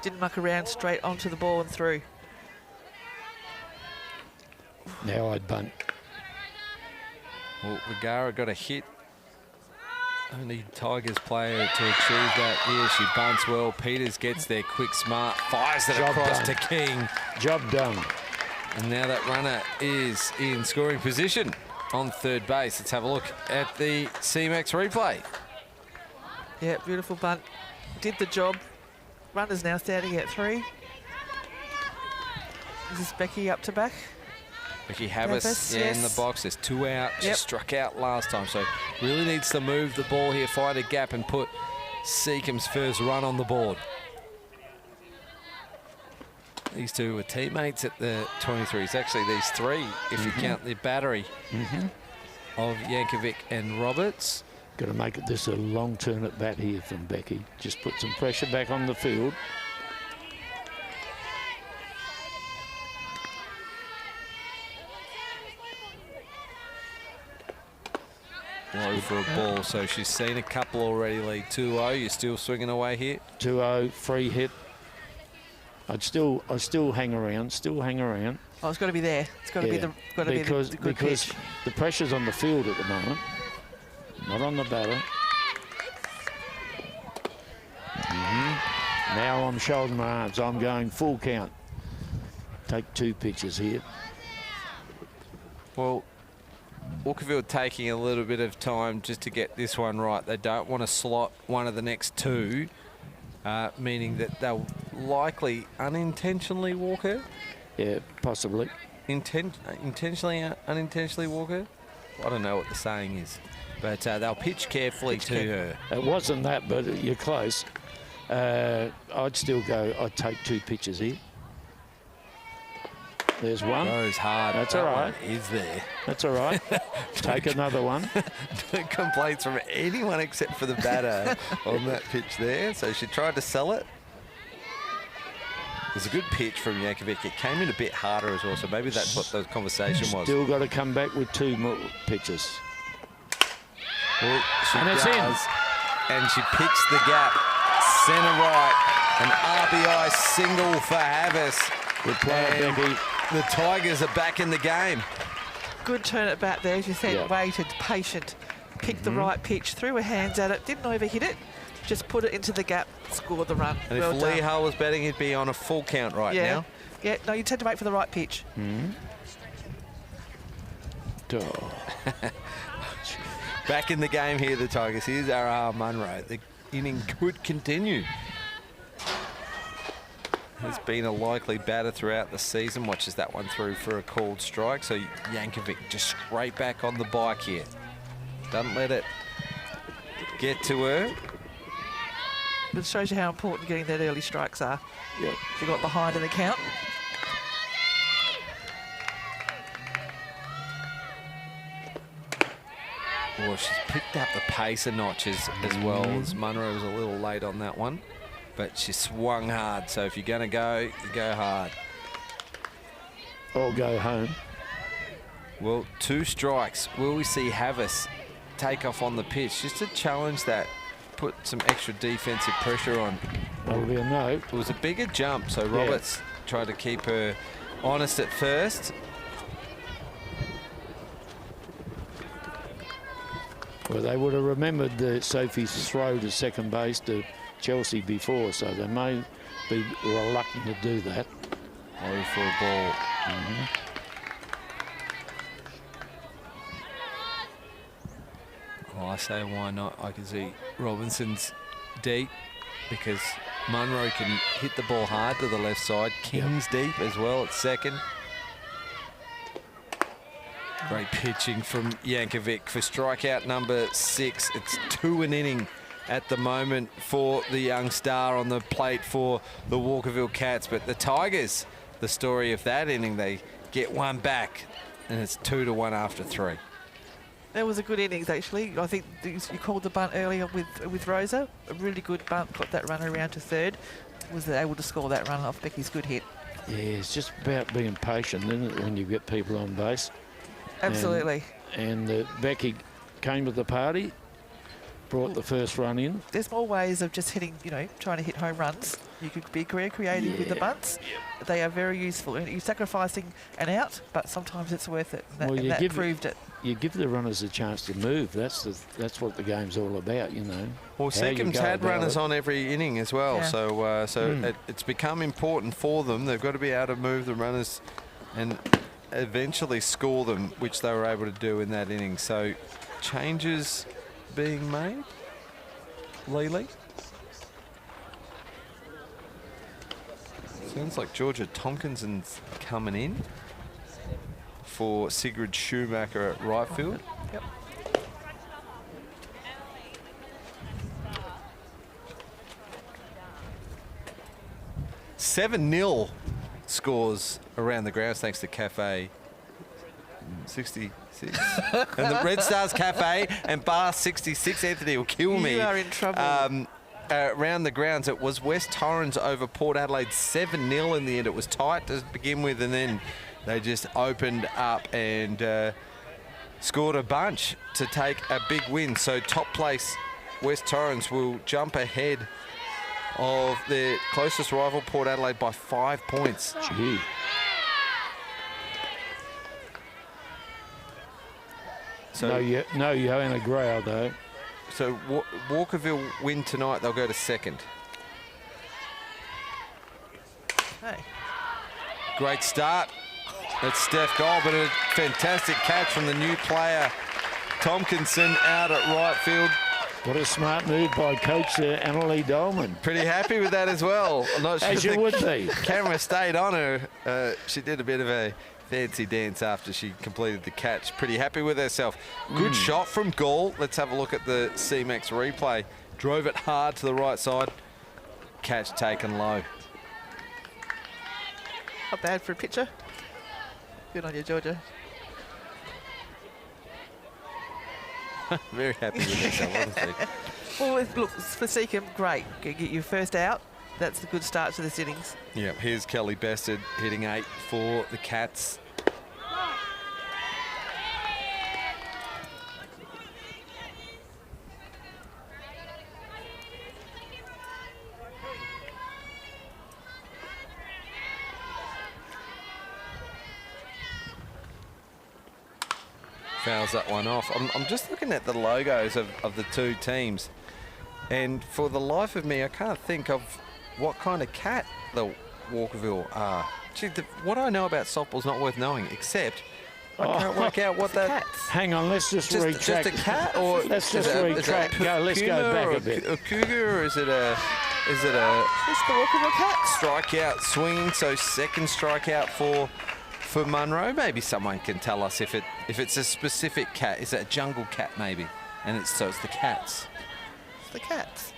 Didn't muck around, straight onto the ball and through. Now I'd bunt. Well, Vergara got a hit. Only Tigers player to achieve that here. She bunts well. Peters gets there quick, smart, fires it Job across done. to King. Job done. And now that runner is in scoring position on third base. Let's have a look at the CMAX replay. Yeah, beautiful bunt. Did the job. Runner's now standing at 3. This is Becky up to back. Becky Habas, yeah, in the box. There's 2 out. She struck out last time, so really needs to move the ball here, find a gap and put Seacombe's first run on the board. These 2 were teammates at the 23s. Actually, these 3, if you count the battery of Yankovic and Roberts. Got to make this a long turn at bat here from Becky. Just put some pressure back on the field. Low for a ball, so she's seen a couple already. Lead 2-0. You're still swinging away here. 2-0, free hit. I still hang around. Still hang around. Oh, it's got to be there. It's got to be the because good pitch. the pressure's on the field at the moment, not on the batter. Now I'm shouldering my arms. I'm going full count. Take 2 pitches here. Well, Walkerville taking a little bit of time just to get this one right. They don't want to slot one of the next 2, meaning that they'll likely unintentionally walk her. Yeah, possibly. Intentionally, unintentionally walk her. I don't know what the saying is, but they'll pitch carefully to her. It wasn't that, but you're close. I'd still go. I'd take 2 pitches here. There's 1. Goes hard. That's that all right. One is there. That's all right. Take another one. No complaints from anyone except for the batter on that pitch there. So she tried to sell it. It was a good pitch from Yankovic. It came in a bit harder as well, so maybe that's what the conversation was. Still got to come back with 2 more pitches. Well, And it's in. And she picks the gap. Centre right. An RBI single for Havas. Good play, Becky. The Tigers are back in the game. Good turn at bat there, as you said. Yeah. Waited, patient, picked the right pitch, threw her hands at it, didn't overhit it, just put it into the gap, scored the run. And well if done. Lee Hull was betting, he'd be on a full count right now. Yeah, no, you had to wait for the right pitch. Oh. Back in the game here, the Tigers. Here's our Munro. The inning could continue. Has been a likely batter throughout the season. Watches that one through for a called strike. So Yankovic just straight back on the bike here. Doesn't let it get to her. It shows you how important getting that early strikes are. Yep. She got behind in the count. Well, she's picked up the pace a notch as well. As Munro was a little late on that one. But she swung hard, so if you're going to go, you go hard. Or go home. Well, 2 strikes. Will we see Havas take off on the pitch? Just to challenge that, put some extra defensive pressure on. That'll be a no. It was a bigger jump, so Roberts tried to keep her honest at first. Well, they would have remembered Sophie's throw to second base to Chelsea before, so they may be reluctant to do that. Low for a ball. Well, I say why not? I can see Robinson's deep because Munro can hit the ball hard to the left side. King's deep as well at second. Great pitching from Yankovic for strikeout number 6. It's 2 an inning at the moment for the young star on the plate for the Walkerville Cats. But the Tigers, the story of that inning, they get 1 back, and it's 2-1 after 3. That was a good innings, actually. I think you called the bunt earlier with Rosa. A really good bunt, got that runner around to third. Was able to score that run off Becky's good hit. Yeah, it's just about being patient, isn't it, when you get people on base. Absolutely. And Becky came to the party, brought the first run in. There's more ways of just hitting, trying to hit home runs. You could be very creative with the bunts. They are very useful. You're sacrificing an out, but sometimes it's worth it. And that proved it. You give the runners a chance to move. That's what the game's all about, Well, Seacombe's had runners on every inning as well, so it's become important for them. They've got to be able to move the runners and eventually score them, which they were able to do in that inning. So changes being made. Lely. Sounds like Georgia Tompkinson's coming in for Sigrid Schumacher at right field. Yep. $7-0 scores around the grounds thanks to Cafe 66 and the Red Stars Cafe and Bar 66. Anthony will kill me. You are in trouble. Around the grounds, it was West Torrens over Port Adelaide 7-0 in the end. It was tight to begin with, and then they just opened up and scored a bunch to take a big win. So top place West Torrens will jump ahead of their closest rival Port Adelaide by 5 points. Gee. So no yo in a growl though. So Walkerville win tonight, they'll go to second. Hey. Great start. That's Steph Gold, but a fantastic catch from the new player, Tompkinson, out at right field. What a smart move by coach Annalie Dolman. Pretty happy with that as well. I'm not sure As you would be. Camera stayed on her. She did a bit of a fancy dance after she completed the catch. Pretty happy with herself. Good shot from Gall. Let's have a look at the CMAX replay. Drove it hard to the right side. Catch taken low. Not bad for a pitcher. Good on you, Georgia. Very happy with herself, honestly. Well, look, for Seacombe, great. Get your first out. That's a good start to this innings. Yeah, here's Kelly Bested hitting 8 for the Cats. Fouls that one off. I'm just looking at the logos of the two teams, and for the life of me, I can't think of what kind of cat the Walkerville are. Gee, what I know about softball's not worth knowing, except I can't work out what that... Cats. Hang on, let's just retract. Just a cat, or let's just retract. Let's go back a bit. A cougar, or is it a It's the Walkerville Cats. strikeout swinging? So second strikeout for Munro. Maybe someone can tell us if it's a specific cat. Is it a jungle cat maybe? And it's the Cats. It's the Cats.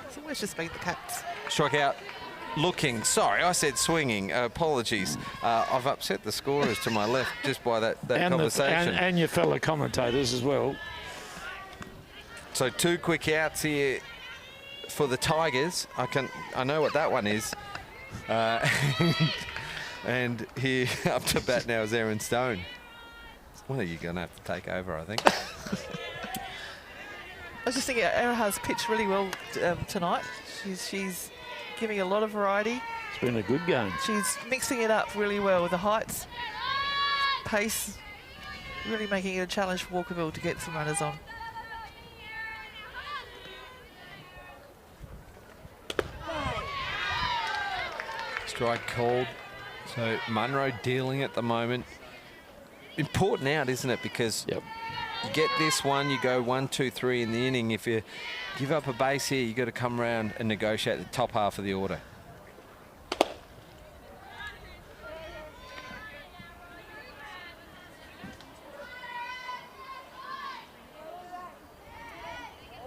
It's always just been the Cats. Strikeout looking. Sorry, I said swinging. Apologies. I've upset the scorers to my left just by that And conversation. and your fellow commentators as well. So 2 quick outs here for the Tigers. I know what that one is. And here up to bat now is Erin Stone. One of you going to have to take over, I think. I was just thinking, Araha's pitched really well tonight. She's giving a lot of variety. It's been a good game. She's mixing it up really well with the heights, pace, really making it a challenge for Walkerville to get some runners on. Strike called. So Munro dealing at the moment. Important out, isn't it? Because Yep. you get this one, you go 1, 2, 3 in the inning. If you give up a base here, you got to come around and negotiate the top half of the order.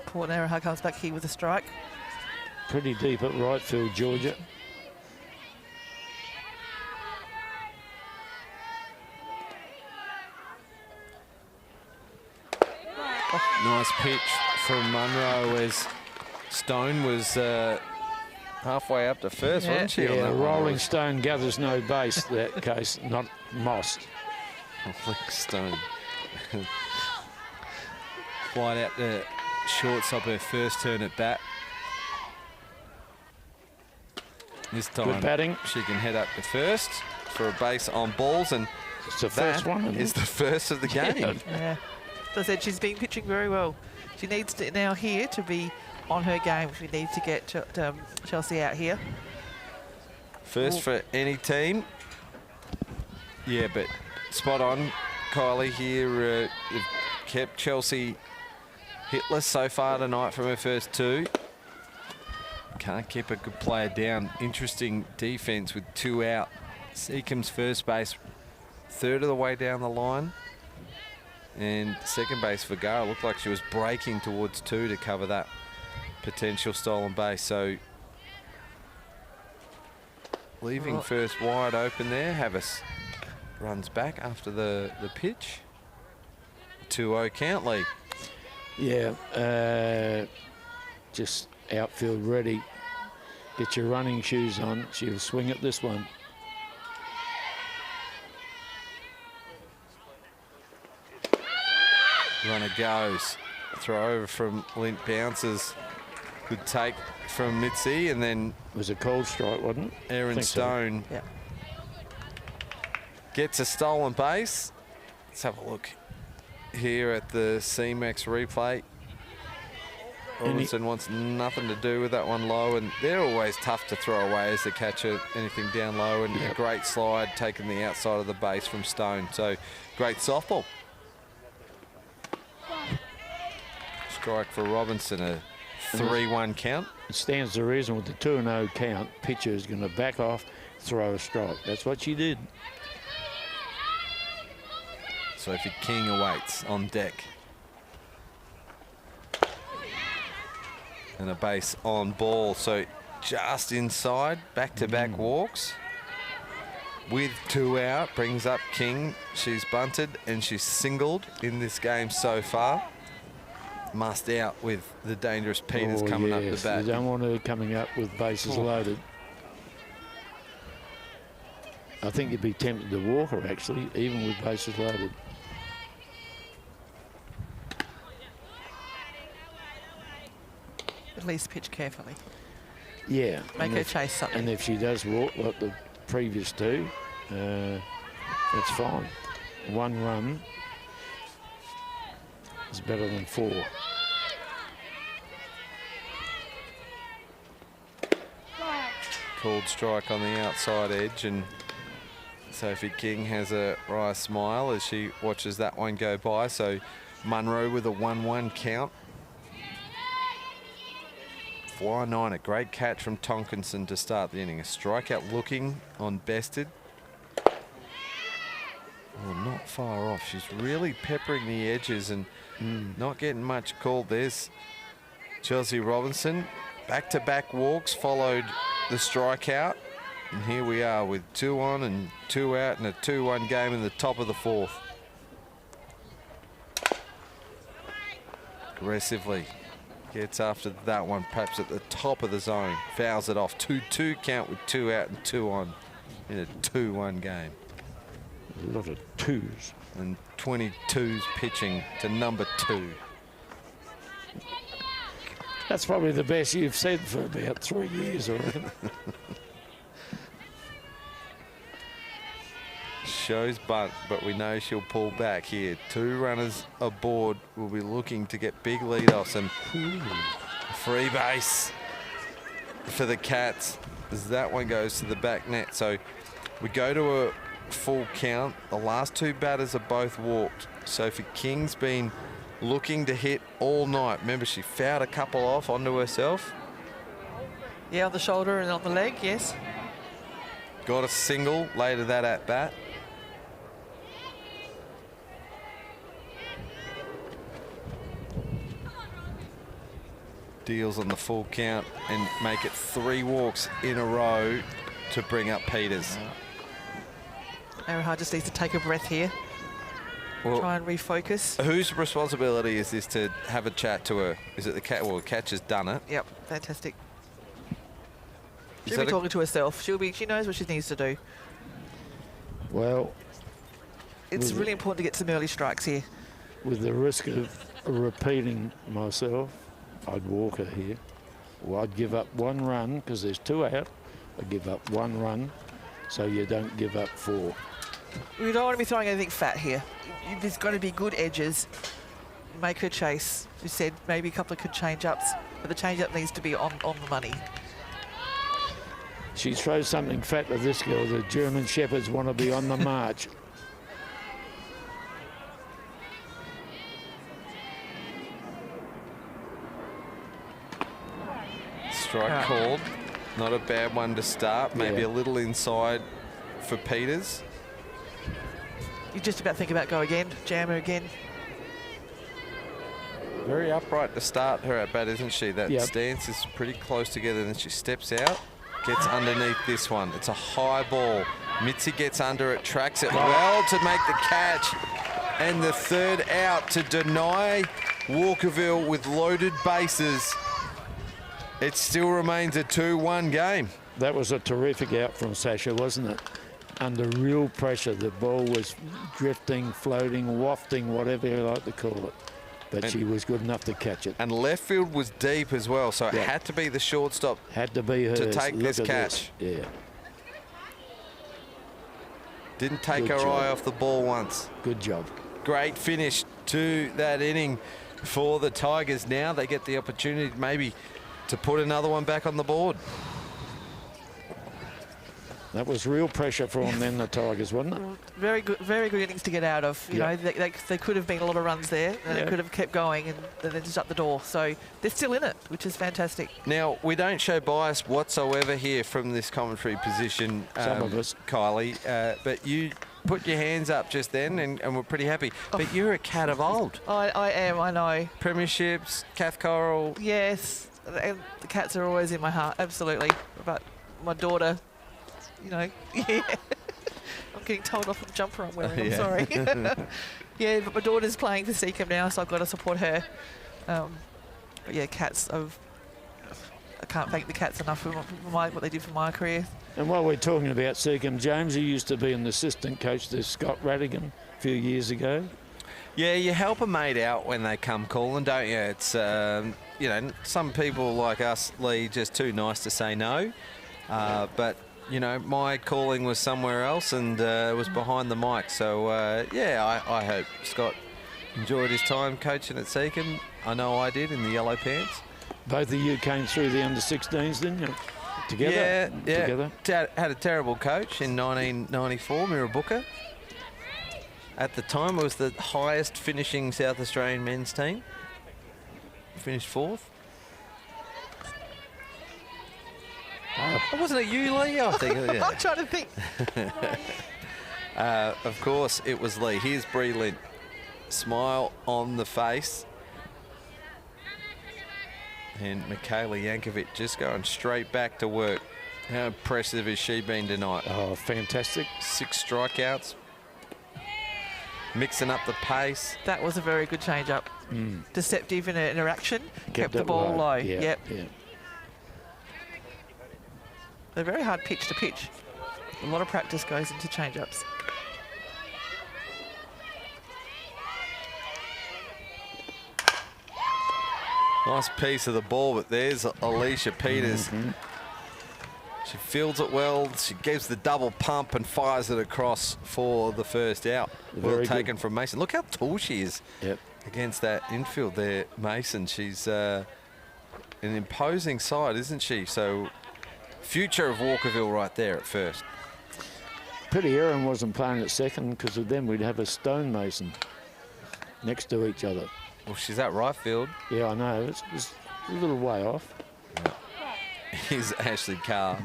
Port Araha comes back here with a strike. Pretty deep at right field, Georgia. Nice pitch from Munro as Stone was halfway up to first, Yeah. wasn't she? on Yeah, that one? Rolling Stone gathers no base, that case, not Moss. Rolling Stone. Flight out the shortstop her first turn at bat. This time Good batting. she can head up to first for a base on balls, and It's the first one. Isn't is it? the first of the game. Yeah. As I said, she's been pitching very well. She needs to now here to be on her game. She needs to get Chelsea out here. First for any team. Yeah, but spot on, Kylie here. They've kept Chelsea hitless so far tonight from her first two. Can't keep a good player down. Interesting defence with 2 out. Seacombe's first base, third of the way down the line. And second base, Vergara looked like she was breaking towards 2 to cover that potential stolen base. So leaving first wide open there. Havas runs back after the pitch. 2-0 count lead. Yeah, just outfield ready. Get your running shoes on. She'll swing at this one. Runner goes. Throw over from Lint bounces. Good take from Mitzi, and then It was a cold strike, wasn't it? Erin Think so. Stone Yeah. gets a stolen base. Let's have a look here at the CMAX replay. Robinson wants nothing to do with that one low, and they're always tough to throw away as the catcher, anything down low, and a great slide taking the outside of the base from Stone. So great softball. Strike for Robinson, a 3-1 count. It stands to reason with the 2-0 count, pitcher is going to back off, throw a strike. That's what she did. Sophie King awaits on deck. And a base on ball, so just inside, back-to-back walks. With 2 out, brings up King. She's bunted and she's singled in this game so far. Must out with the dangerous Peters coming up the bat. You don't want her coming up with bases loaded. I think you'd be tempted to walk her, actually, even with bases loaded. At least pitch carefully. Yeah. Make and her if- chase something. And if she does walk like the previous two, that's fine. 1 run is better than 4. Called strike on the outside edge, and Sophie King has a wry smile as she watches that one go by. So Munro with a 1-1 count. Fly 9, a great catch from Tonkinson to start the inning. A strikeout looking on Bested. Oh, not far off. She's really peppering the edges and not getting much called. There's Chelsea Robinson. Back-to-back walks followed the strikeout. And here we are with 2 on and 2 out and a 2-1 game in the top of the 4th. Aggressively gets after that one, perhaps at the top of the zone. Fouls it off. 2-2 count with 2 out and 2 on in a 2-1 game. A lot of 2s. And 22's pitching to number 2. That's probably the best you've said for about 3 years, I reckon. Shows bunt, but we know she'll pull back here. 2 runners aboard will be looking to get big leadoffs, and free base for the Cats as that one goes to the back net. So we go to a full count. The last 2 batters are both walked. Sophie King's been looking to hit all night. Remember, she fouled a couple off onto herself. Yeah, on the shoulder and on the leg, yes. Got a single later that at bat. Deals on the full count and make it 3 walks in a row to bring up Peters. Arahar just needs to take a breath here. Well, Try and refocus. whose responsibility is this to have a chat to her? Is it the cat? Well, the catcher's done it. Yep, fantastic. Is She'll that be a- talking to herself. She knows what she needs to do. Well, It's Was it- really important to get some early strikes here. with the risk of repeating myself, I'd walk her here. Well, I'd give up 1 run because there's 2 out. I'd give up 1 run so you don't give up 4. We don't want to be throwing anything fat here. There's got to be good edges. Make her chase. We said maybe a couple of good change-ups, but the change-up needs to be on the money. She throws something fat to this girl. The German Shepherds want to be on the march. Strike called. Not a bad one to start. Maybe a little inside for Peters. You just about think about go again, jam her again. Very upright to start her at bat, isn't she? That stance is pretty close together. Then she steps out, gets underneath this one. It's a high ball. Mitzi gets under it, tracks it well to make the catch. And the 3rd out to deny Walkerville with loaded bases. It still remains a 2-1 game. That was a terrific out from Sasha, wasn't it? Under real pressure. The ball was drifting, floating, wafting, whatever you like to call it. But she was good enough to catch it. And left field was deep as well, so it had to be the shortstop. Had to be hers. To take this catch. Yeah. Didn't take her eye off the ball once. Good job. Great finish to that inning for the Tigers. Now they get the opportunity maybe to put another one back on the board. That was real pressure for them then, the Tigers, wasn't it? Very good innings to get out of. You know, they could have been a lot of runs there, and they could have kept going, and then just shut the door. So they're still in it, which is fantastic. Now, we don't show bias whatsoever here from this commentary position, Some of us. Kylie, but you put your hands up just then, and we're pretty happy. But you're a cat of old. I am, I know. Premierships, Cath Coral. Yes, and the Cats are always in my heart, absolutely. But my daughter, you know, I'm getting told off the jumper I'm wearing, I'm sorry. Yeah, but my daughter's playing for Seacombe now, so I've got to support her. But yeah, Cats, I can't thank the Cats enough for what they did for my career. And while we're talking about Seacombe, James, he used to be an assistant coach to Scott Radigan a few years ago. Yeah, you help a mate out when they come calling, don't you? It's, you know, some people like us, Lee, just too nice to say no. But you know, my calling was somewhere else, and it was behind the mic. So, yeah, I hope Scott enjoyed his time coaching at Seacombe. I know I did in the yellow pants. Both of you came through the under-16s, didn't you? Together? Yeah. Together. Had a terrible coach in 1994, Mirrabooka. At the time, it was the highest finishing South Australian men's team. Finished 4th. Wasn't it you, Lee? I think. Yeah. I'm trying to think. Of course, it was Lee. Here's Bree Lynn. Smile on the face. And Michaela Yankovic just going straight back to work. How impressive has she been tonight? Oh, fantastic. 6 strikeouts. Mixing up the pace. That was a very good change-up. Deceptive in an interaction. Kept the ball low. Yeah. They're very hard pitch to pitch. A lot of practice goes into change-ups. Nice piece of the ball, but there's Alicia Peters. She fields it well. She gives the double pump and fires it across for the 1st out. Well taken from Mason. Look how tall she is against that infield there, Mason. She's an imposing side, isn't she? So, future of Walkerville right there at first. Pity Aaron wasn't playing at second, because of them we'd have a stonemason next to each other. Well, she's at right field. Yeah, I know. It's a little way off. Yeah. Here's Ashley Carr.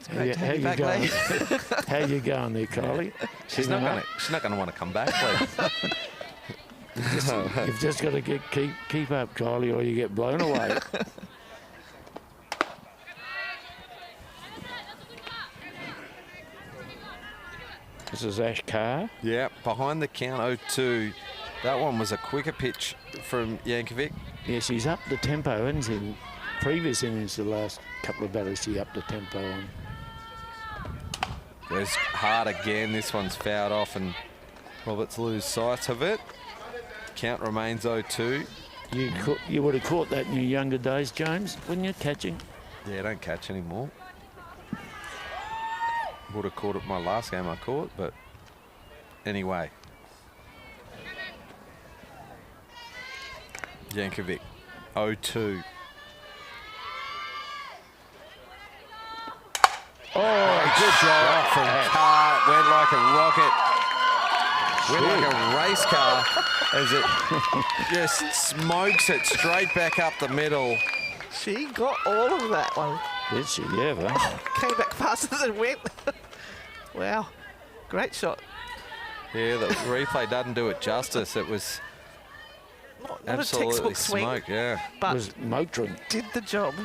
How you going? How you going there, Kylie? She's not going to want to come back, please. You've just got to keep up, Kylie, or you get blown away. This is Ash Carr. Yeah, behind the count, 0-2. That one was a quicker pitch from Yankovic. Yeah, she's up the tempo, isn't she? Previous innings, the last couple of batters, she upped the tempo on. Goes hard again. This one's fouled off, and Roberts lose sight of it. Count remains 0-2. You would have caught that in your younger days, James, wouldn't you, catching? Yeah, I don't catch anymore. Would have caught it my last game I caught, but anyway. Yankovic, 0-2. Oh, Good shot from Carr. Went like a rocket. Went like a race car as it just smokes it straight back up the middle. She got all of that one. did she ever? Came back faster than it went. Wow. Great shot. Yeah, the replay doesn't do it justice. It was Not absolutely a textbook swing, smoked, yeah. but Was motoring. did the job.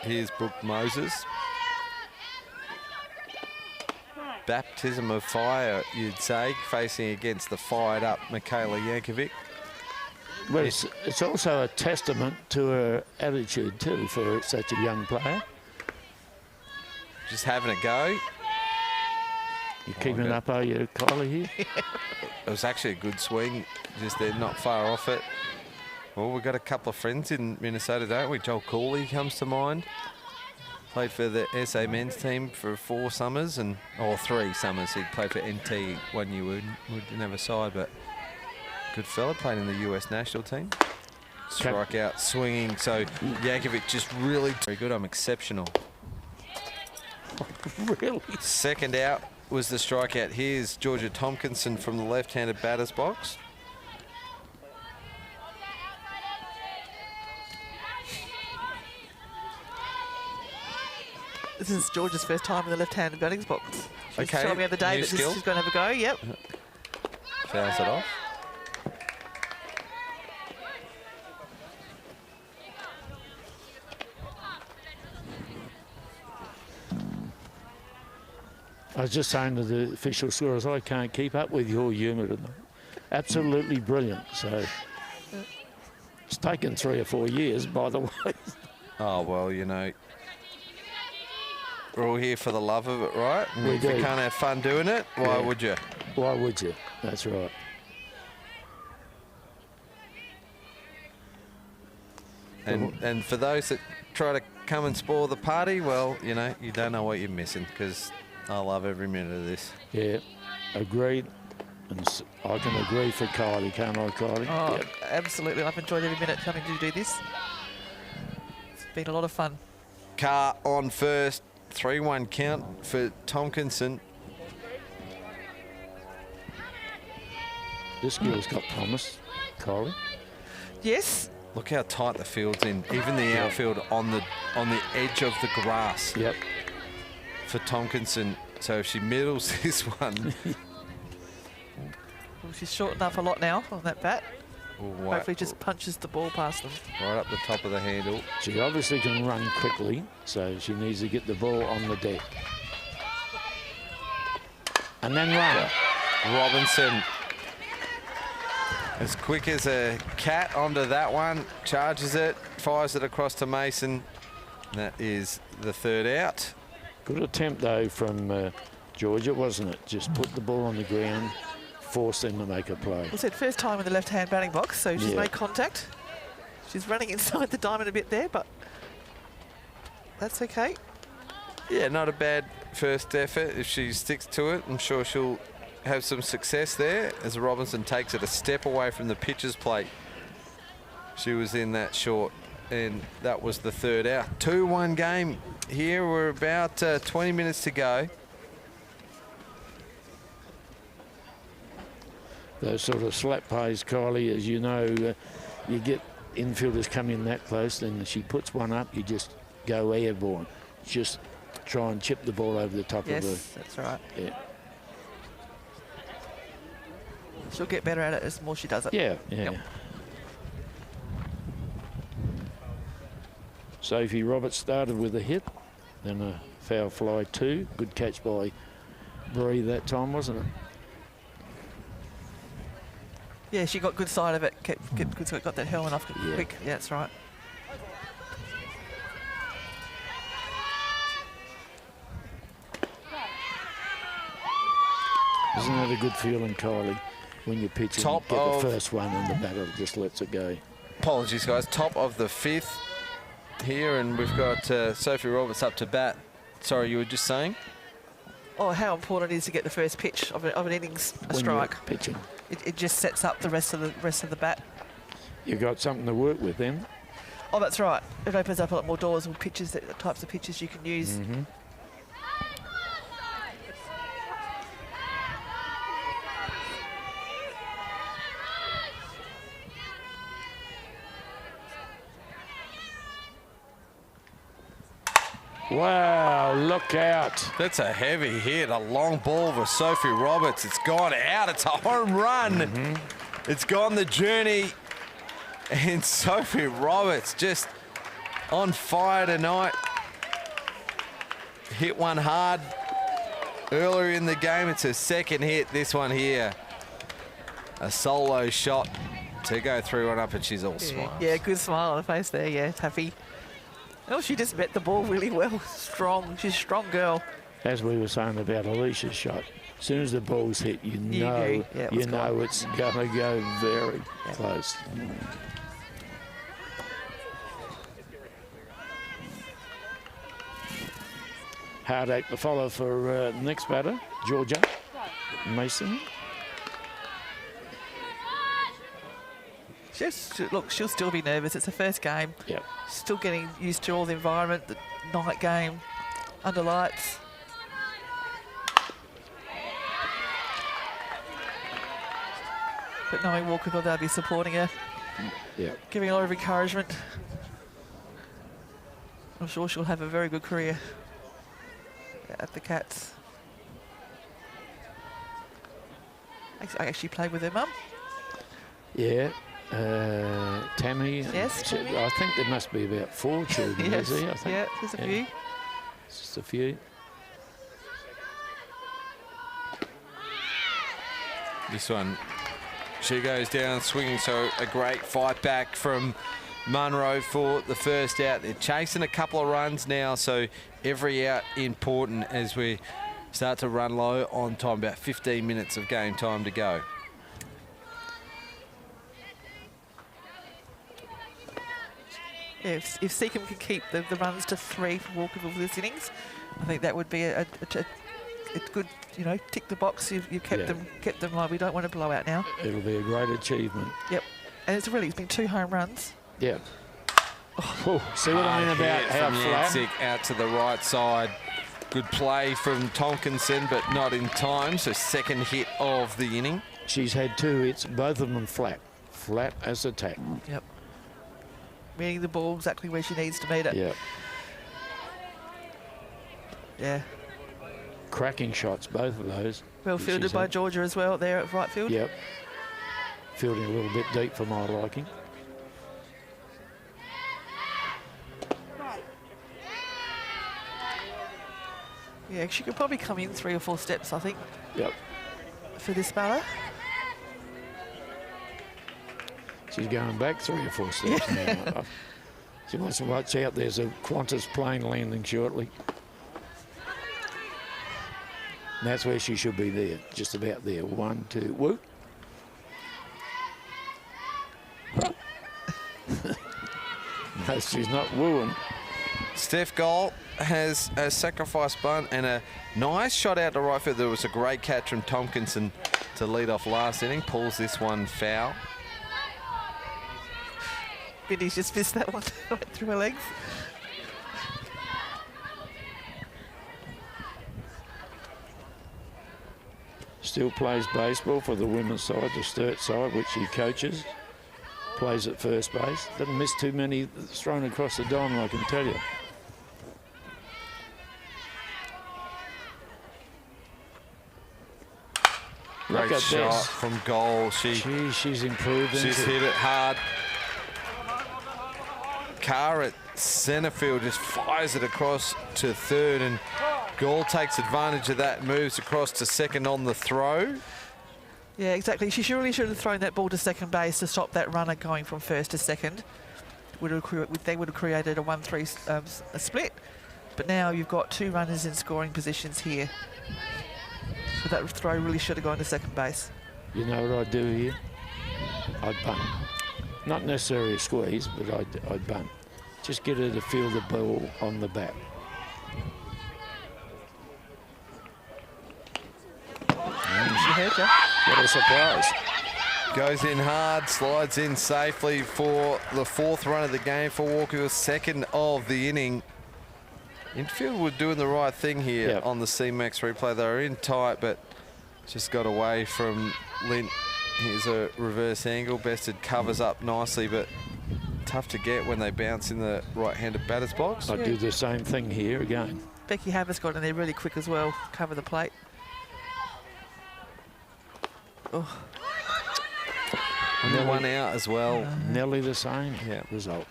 Here's Brooke Moses. Baptism of fire, you'd say, facing against the fired-up Michaela Yankovic. Well, it's also a testament to her attitude, too, for such a young player. Just having a go. You keeping good. up, are you, Kylie, here? It was actually a good swing, just they're not far off it. Well, we've got a couple of friends in Minnesota, don't we? Joel Cooley comes to mind. Played for the SA men's team for 4 summers, or 3 summers. He played for NT 1 year, we didn't have a side, but good fella, played in the US national team. Strike out, swinging, so Yankovic just really very good. I'm exceptional. Really? Second out was the strikeout. Here's Georgia Tompkinson from the left-handed batter's box. This is Georgia's first time in the left-handed batting box. She's Okay, told me the other day new that skill. she's going to have a go. Yep. Fouls it off. I was just saying to the official scorers, I can't keep up with your humour. Absolutely brilliant. So it's taken 3 or 4 years, by the way. Oh, well, you know, we're all here for the love of it, right? And We if you do. can't have fun doing it, why Yeah. would you? Why would you? That's right. And for those that try to come and spoil the party, well, you know, you don't know what you're missing, because I love every minute of this. Yeah, agreed. And I can agree for Kylie, can't I, Kylie? Oh, Yep. absolutely. I've enjoyed every minute coming to do this. It's been a lot of fun. Carr on first, 3-1 count for Tompkinson. This girl's got promise, Kylie. Yes. Look how tight the field's in. Even the outfield on the edge of the grass Yep. for Tompkinson. So if she middles this one, Well, she's shortened up a lot now on that bat. right, Hopefully just punches the ball past them. right up the top of the handle. She obviously can run quickly, so she needs to get the ball on the deck. And then run. Robinson, as quick as a cat onto that one, charges it, fires it across to Mason. That is the 3rd out. Good attempt, though, from Georgia, wasn't it? Just put the ball on the ground, force them to make a play. I said first time in the left-hand batting box, so she's Yeah. made contact. She's running inside the diamond a bit there, but that's okay. Yeah, not a bad first effort. If she sticks to it, I'm sure she'll have some success there as Robinson takes it a step away from the pitcher's plate. She was in that short, and that was the 3rd out. 2-1 game here. We're about 20 minutes to go. Those sort of slap plays, Kylie, as you know, you get infielders come in that close, then she puts one up, you just go airborne. Just try and chip the ball over the top of her. Yes, that's right. Yeah. She'll get better at it as more she does it. Yeah, yeah. Yep. Sophie Roberts started with a hit, then a foul fly 2. Good catch by Bree that time, wasn't it? Yeah, she got good side of it. Got that helmet off Yeah. quick. Yeah, that's right. Isn't that a good feeling, Kylie, when you pitch and Top get of- the first one and the batter just lets it go? Apologies, guys. Top of the 5th here, and we've got Sophie Roberts up to bat. Sorry, you were just saying? Oh, how important it is to get the first pitch of an innings, a When strike. you're pitching. It just sets up the rest of the bat. You've got something to work with then. Oh, that's right. It opens up a lot more doors and pitches, the types of pitches you can use. Wow, look out. That's a heavy hit, a long ball for Sophie Roberts. It's gone out. It's a home run. It's gone the journey. And Sophie Roberts just on fire tonight. Hit one hard earlier in the game. It's her second hit, this one here. A solo shot to go through and up, and she's all smiles. Yeah, good smile on her face there. Yeah, it's happy. Oh, she just met the ball really well. Strong. She's a strong girl. As we were saying about Alicia's shot, as soon as the ball's hit, you know, agree. Yeah, it was gone. it's going to go very close. Heartache to follow for next batter, Georgia Mason. Look, she'll still be nervous. It's her first game. Yep. Still getting used to all the environment, the night game, under lights. But knowing Walkerville, they'll be supporting her, Yep. giving a lot of encouragement. I'm sure she'll have a very good career at the Cats. I actually played with her mum. Yeah. Tammy. Yes, Tammy. I think there must be about 4 children, Yes. is there? I think. Yeah, there's a few. It's just a few. This one, she goes down swinging, so a great fight back from Munro for the first out. They're chasing a couple of runs now, so every out important as we start to run low on time. About 15 minutes of game time to go. Yeah, if Seacombe can keep the runs to 3 for Walkerville for this innings, I think that would be a good, tick the box. You've kept them live. We don't want to blow out now. It'll be a great achievement. Yep, and it's been 2 home runs. Yeah. Oh, see what I mean about Hit how from flat? Yancic out to the right side. Good play from Tompkinson, but not in time. So second hit of the inning. She's had 2 hits, both of them flat. Flat as a tack. Yep. Meeting the ball exactly where she needs to meet it. Yeah. Yeah. Cracking shots, both of those. Well that fielded she's by had. Georgia as well there at right field. Yep. Fielding a little bit deep for my liking. Yeah, she could probably come in 3 or 4 steps, I think, Yep. for this batter. She's going back 3 or 4 steps now. She wants to watch out. There's a Qantas plane landing shortly. And that's where she should be there, just about there. 1, 2, whoop. No, she's not wooing. Steph Goal has a sacrifice bunt and a nice shot out to right field. There was a great catch from Tompkinson to lead off last inning. Pulls this one foul. Vinny's just missed that one right through her legs. Still plays baseball for the women's side, the Sturt side, which he coaches. Plays at first base. Doesn't miss too many thrown across the diamond, I can tell you. Great Look at shot this. from Goal. Gee, she's improved. She's isn't hit it hard. Carr at centre field just fires it across to third, and Gall takes advantage of that, moves across to second on the throw. Yeah, exactly. She surely should have thrown that ball to second base to stop that runner going from first to second. They would have created a 1-3 a split. But now you've got 2 runners in scoring positions here. But that throw really should have gone to second base. You know what I'd do here? I'd bunt. Not necessarily a squeeze, but I'd bunt. Just get her to feel the ball on the bat. She heard you. What a surprise. Goes in hard, slides in safely for the 4th run of the game for Walkerville, 2nd of the inning. Infield were doing the right thing here on the CMAX replay. They were in tight, but just got away from Lint. Here's a reverse angle. Bested covers up nicely, but tough to get when they bounce in the right-handed batter's box. I'd do the same thing here again. Becky Havas got in there really quick as well. Cover the plate. Oh. And one out as well. Nearly the same result.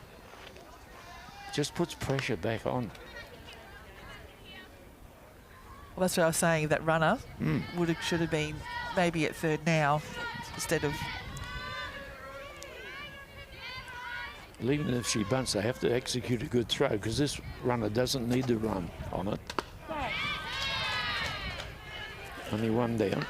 Just puts pressure back on. Well, that's what I was saying. That runner should have been maybe at third now instead of. Even if she bunts, they have to execute a good throw because this runner doesn't need to run on it. Only one down.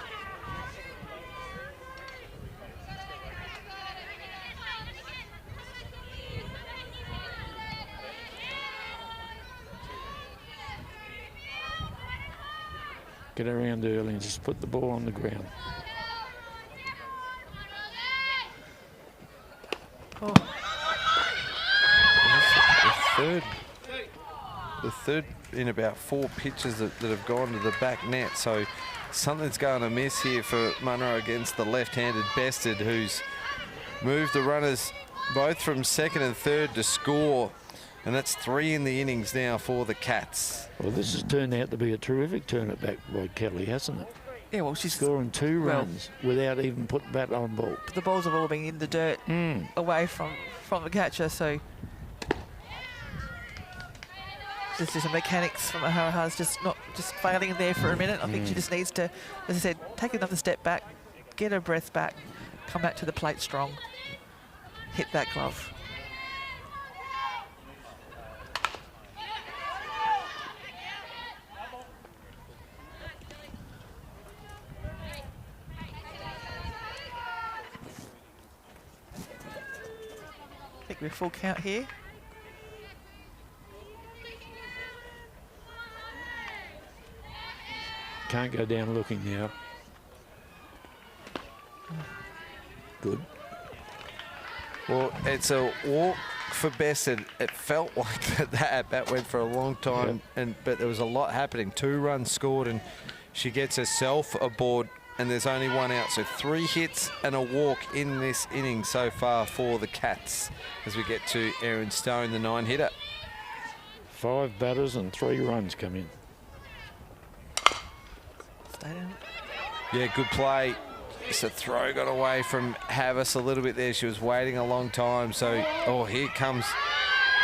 Get around early and just put the ball on the ground. Oh. The third in about 4 pitches that have gone to the back net. So something's going amiss here for Munro against the left-handed Bested, who's moved the runners both from 2nd and 3rd to score. And that's 3 in the innings now for the Cats. Well, this has turned out to be a terrific turn it back by Kelly, hasn't it? Yeah, well, she's scoring 2 runs without even putting bat on ball. The balls have all been in the dirt away from the catcher, so this is a mechanics from O'Hara's just failing there for a minute. I think she just needs to, as I said, take another step back, get her breath back, come back to the plate strong, hit that glove. I think we're full count here. Can't go down looking now. Good. Well, it's a walk for Bested. It felt like that went for a long time, but there was a lot happening. 2 runs scored, and she gets herself aboard, and there's only 1 out. So 3 hits and a walk in this inning so far for the Cats as we get to Erin Stone, the 9-hitter. 5 batters and 3 runs come in. Stay down. Yeah, good play. Just a throw got away from Havas a little bit there. She was waiting a long time. So, here comes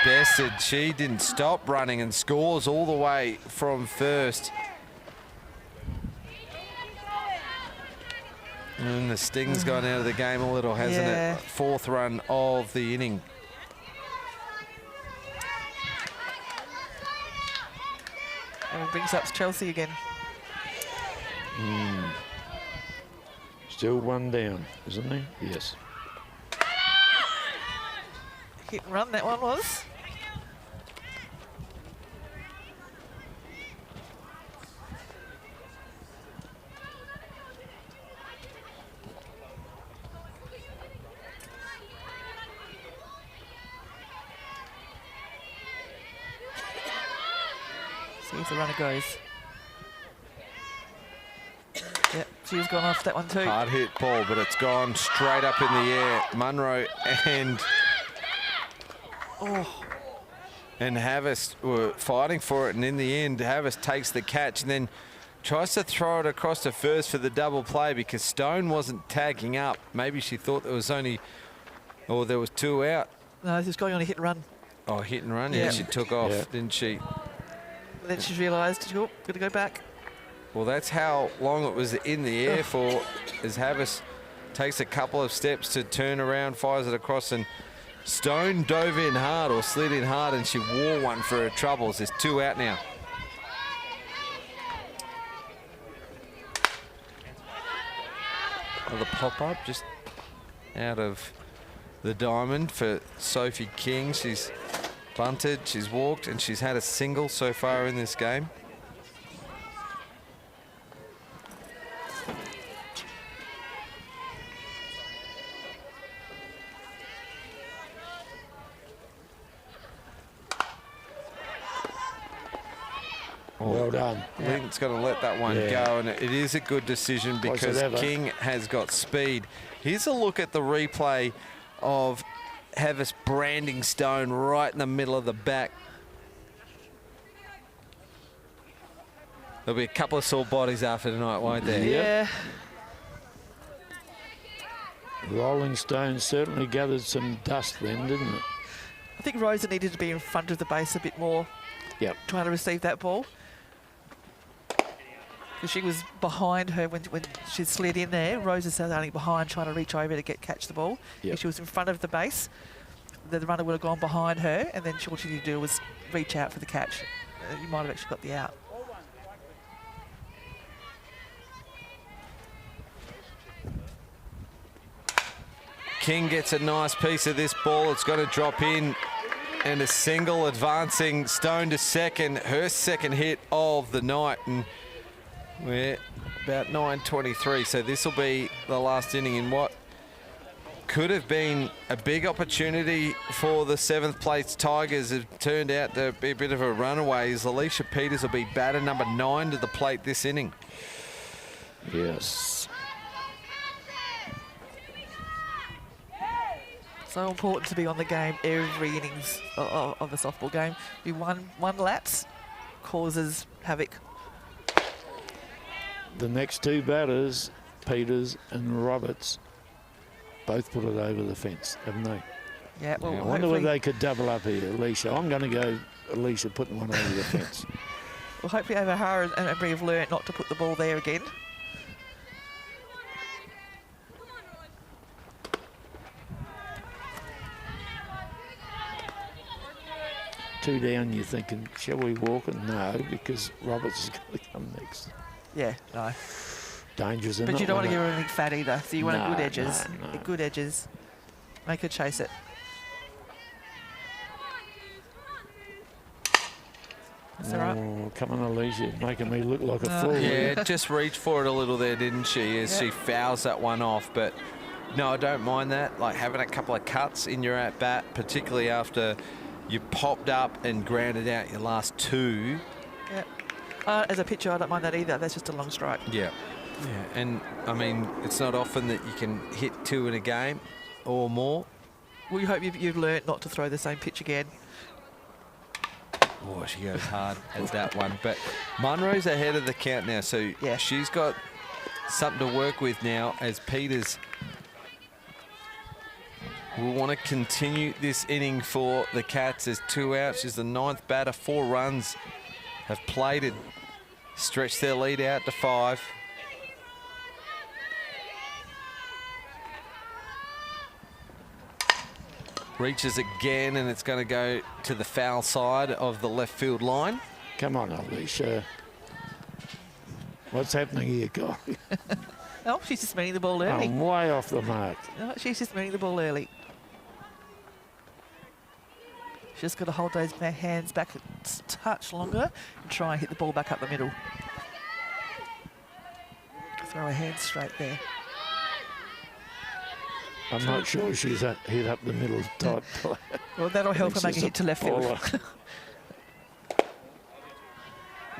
Bested. She didn't stop running and scores all the way from first. And the sting's gone out of the game a little, hasn't it? 4th run of the inning. And it brings up Chelsea again. Still 1 down, isn't there? Yes. Hit and run that one was. See if the runner goes. Yep, she's gone off that one too. Hard hit ball, but it's gone straight up in the air. Munro and Havas were fighting for it, and in the end, Havas takes the catch and then tries to throw it across to first for the double play because Stone wasn't tagging up. Maybe she thought there was there was 2 out. No, this is going on a hit and run. Oh, hit and run. Yeah, she took off, didn't she? Then she's realised, got to go back. Well, that's how long it was in the air for, as Havas takes a couple of steps to turn around, fires it across, and Stone dove in hard or slid in hard, and she wore one for her troubles. There's 2 out now. Another pop-up just out of the diamond for Sophie King. She's bunted, she's walked, and she's had a single so far in this game. Well done. Linton's going to let that one go, and it is a good decision because King has got speed. Here's a look at the replay of Havis branding Stone right in the middle of the back. There'll be a couple of sore bodies after tonight, won't there? Yeah. Rolling Stone certainly gathered some dust then, didn't it? I think Rosa needed to be in front of the base a bit more. Yep. Trying to receive that ball. Because she was behind her when she slid in there. Rosa starting behind, trying to reach over to catch the ball. Yep. If she was in front of the base, the runner would have gone behind her, and then all she needed to do was reach out for the catch. You might have actually got the out. King gets a nice piece of this ball. It's got to drop in, and a single advancing Stone to second, her second hit of the night. And we're about 9:23, so this will be the last inning in what could have been a big opportunity for the 7th place Tigers. It turned out to be a bit of a runaway, as Alicia Peters will be batter number 9 to the plate this inning. Yes. So important to be on the game every innings of a softball game. One lapse causes havoc. The next two batters, Peters and Roberts, both put it over the fence, haven't they? Yeah, well, I wonder whether they could double up here, Alicia. I'm going to go Alicia putting one over the fence. Well, hopefully O'Hara and Embry have learnt not to put the ball there again. Two down, you're thinking, shall we walk it? No, because Roberts is going to come next. Yeah, no. Dangerous, But you don't want to give her anything fat either, so you want No, good edges. no. Good edges. Make her chase it. That's all right. Oh, come on, Alicia, making me look like a fool. Yeah, just reached for it a little there, didn't she, as she fouls that one off. But no, I don't mind that. Like having a couple of cuts in your at-bat, particularly after you popped up and grounded out your last two. Yeah. As a pitcher, I don't mind that either. That's just a long strike. Yeah. Yeah, and I mean, it's not often that you can hit 2 in a game or more. We hope you've learnt not to throw the same pitch again. Oh, she goes hard at that one. But Munro's ahead of the count now, so she's got something to work with now, as Peters will want to continue this inning for the Cats. There's 2 outs. She's the 9th batter. 4 runs have plated, stretched their lead out to 5. Reaches again, and it's going to go to the foul side of the left field line. Come on, Alicia. What's happening here, guy? Oh, she's just meaning the ball early. I'm way off the mark. No, she's just meaning the ball early. She's just got to hold those hands back a touch longer and try and hit the ball back up the middle. Throw her hands straight there. I'm not sure she's hit up the middle type player. Well, that'll help her make a hit to left field.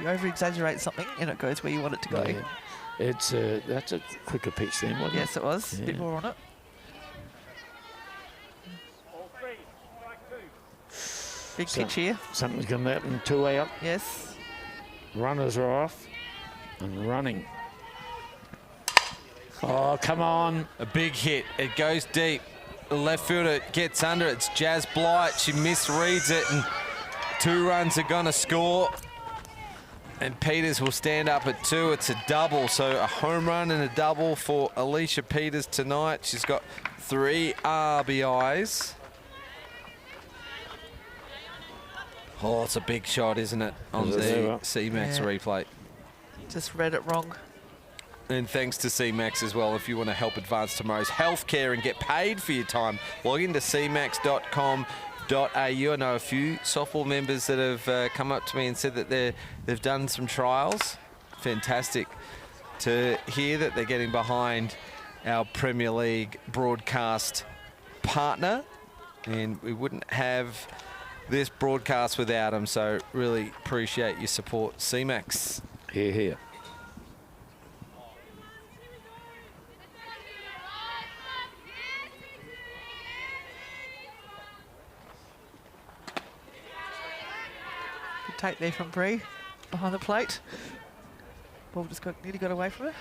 You over-exaggerate something and it goes where you want it to go. Yeah. It's that's a quicker pitch then, wasn't it? Yes, it was. Yeah. A bit more on it. Big pitch here. Something's going to happen. 2 out. Yes. Runners are off and running. Oh, come on. A big hit. It goes deep. The left fielder gets under. It's Jazz Blight. She misreads it, and 2 runs are going to score. And Peters will stand up at 2. It's a double, so a home run and a double for Alicia Peters tonight. She's got 3 RBIs. Oh, it's a big shot, isn't it, on the CMAX replay. Just read it wrong. And thanks to CMAX as well. If you want to help advance tomorrow's healthcare and get paid for your time, log into cmax.com.au. I know a few softball members that have come up to me and said that they've done some trials. Fantastic to hear that they're getting behind our Premier League broadcast partner. And we wouldn't have this broadcast without them, so really appreciate your support, CMAX. Here, here. Good take there from Bree behind the plate. Ball just nearly got away from her.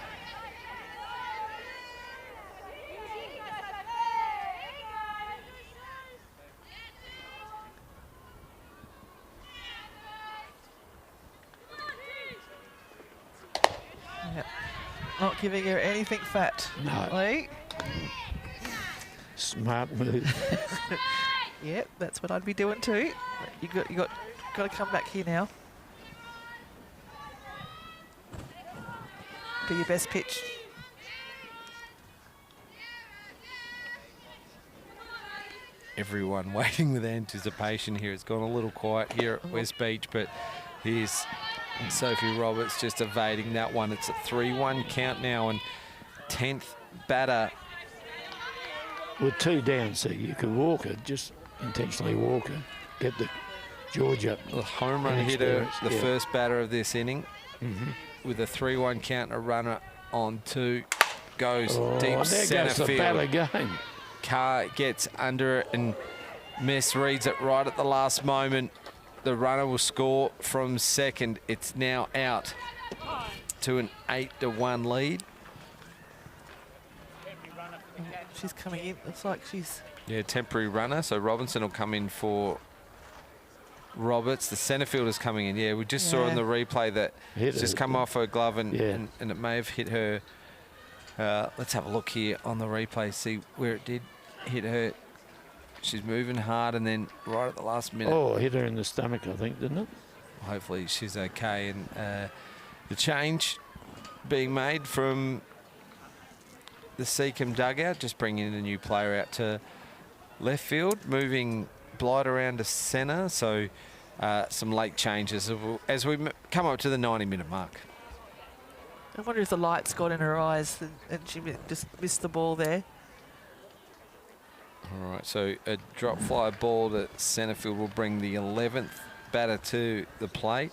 Not giving her anything fat. No. Lee. Smart move. Yep, that's what I'd be doing too. You got to come back here now. Be your best pitch. Everyone waiting with anticipation here. It's gone a little quiet here at West Beach, but here's Sophie Roberts just evading that one. It's a 3-1 count now, and 10th batter. With 2 down, so you could walk it, just intentionally walk it, get the Georgia. The home run hitter, the first batter of this inning, with a 3-1 count, a runner on 2, goes deep centre field. The batter game. Carr gets under it and misreads it right at the last moment. The runner will score from second. It's now out to an 8-1 lead. She's coming in. Looks like she's... Yeah, temporary runner. So Robinson will come in for Roberts. The centre fielder's coming in. Yeah, we just saw in the replay that it's just come off her glove and it may have hit her. Let's have a look here on the replay, see where it did hit her. She's moving hard and then right at the last minute. Oh, hit her in the stomach, I think, didn't it? Hopefully she's okay. And the change being made from the Seacombe dugout, just bringing in a new player out to left field, moving Blight around to centre. So some late changes as we come up to the 90-minute mark. I wonder if the lights got in her eyes and she just missed the ball there. All right, so a drop fly ball to centre field will bring the 11th batter to the plate.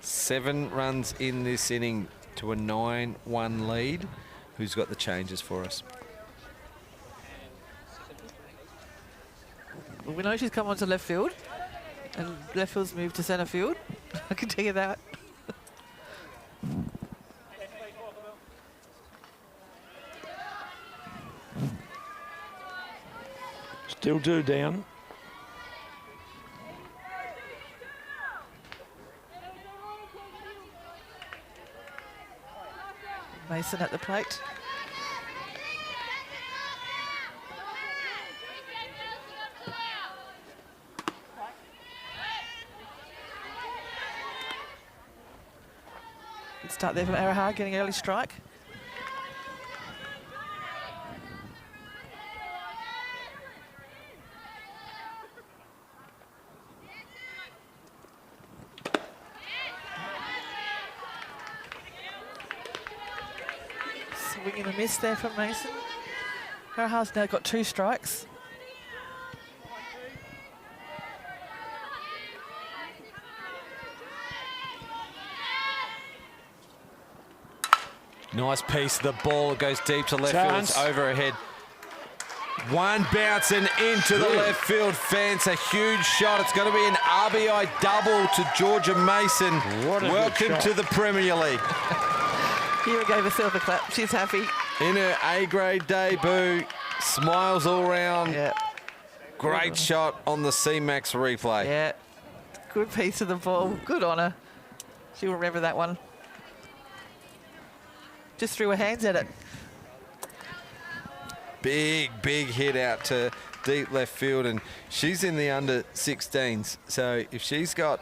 Seven runs in this inning to a 9-1 lead. Who's got the changes for us? Well, we know she's come onto left field, and left field's moved to centre field. I can tell you that. Still 2 down. Mason at the plate. Good start there from Araha, getting early strike. Swing and a miss there from Mason. Araha's now got 2 strikes. Nice piece of the ball. It goes deep to left field. It's over her head. One bounce and into the left field fence. A huge shot. It's going to be an RBI double to Georgia Mason. Welcome to the Premier League. Kira gave herself a clap. She's happy. In her A-grade debut. Smiles all round. Yeah. Great shot on the CMAX replay. Yeah. Good piece of the ball. Good on her. She'll remember that one. Just threw her hands at it. big hit out to deep left field, and she's in the under 16s. So if she's got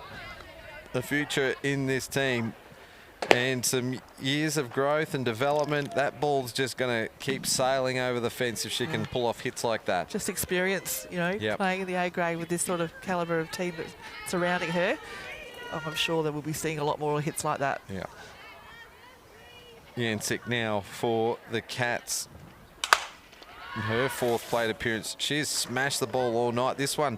the future in this team and some years of growth and development, that ball's just going to keep sailing over the fence if she can pull off hits like that. Just experience, you know, Yep. playing in the A grade with this sort of calibre of team that's surrounding her. I'm sure that we'll be seeing a lot more hits like that. Yeah. Yancic now for the Cats. In her 4th plate appearance. She's smashed the ball all night. This one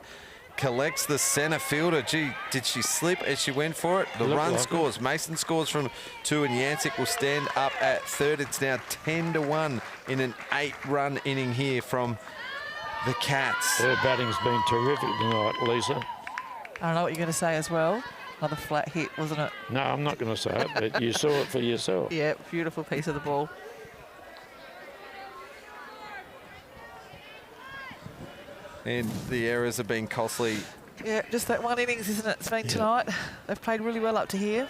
collects the centre fielder. Gee, did she slip as she went for it? The run scores. Mason scores from 2, and Yancic will stand up at 3rd. It's now 10-1 in an 8-run inning here from the Cats. Her batting's been terrific tonight, Lisa. I don't know what you're going to say as well. Another flat hit, wasn't it? No, I'm not going to say it, but you saw it for yourself. Yeah, beautiful piece of the ball. And the errors have been costly. Yeah, just that one innings, isn't it? It's been tonight. They've played really well up to here.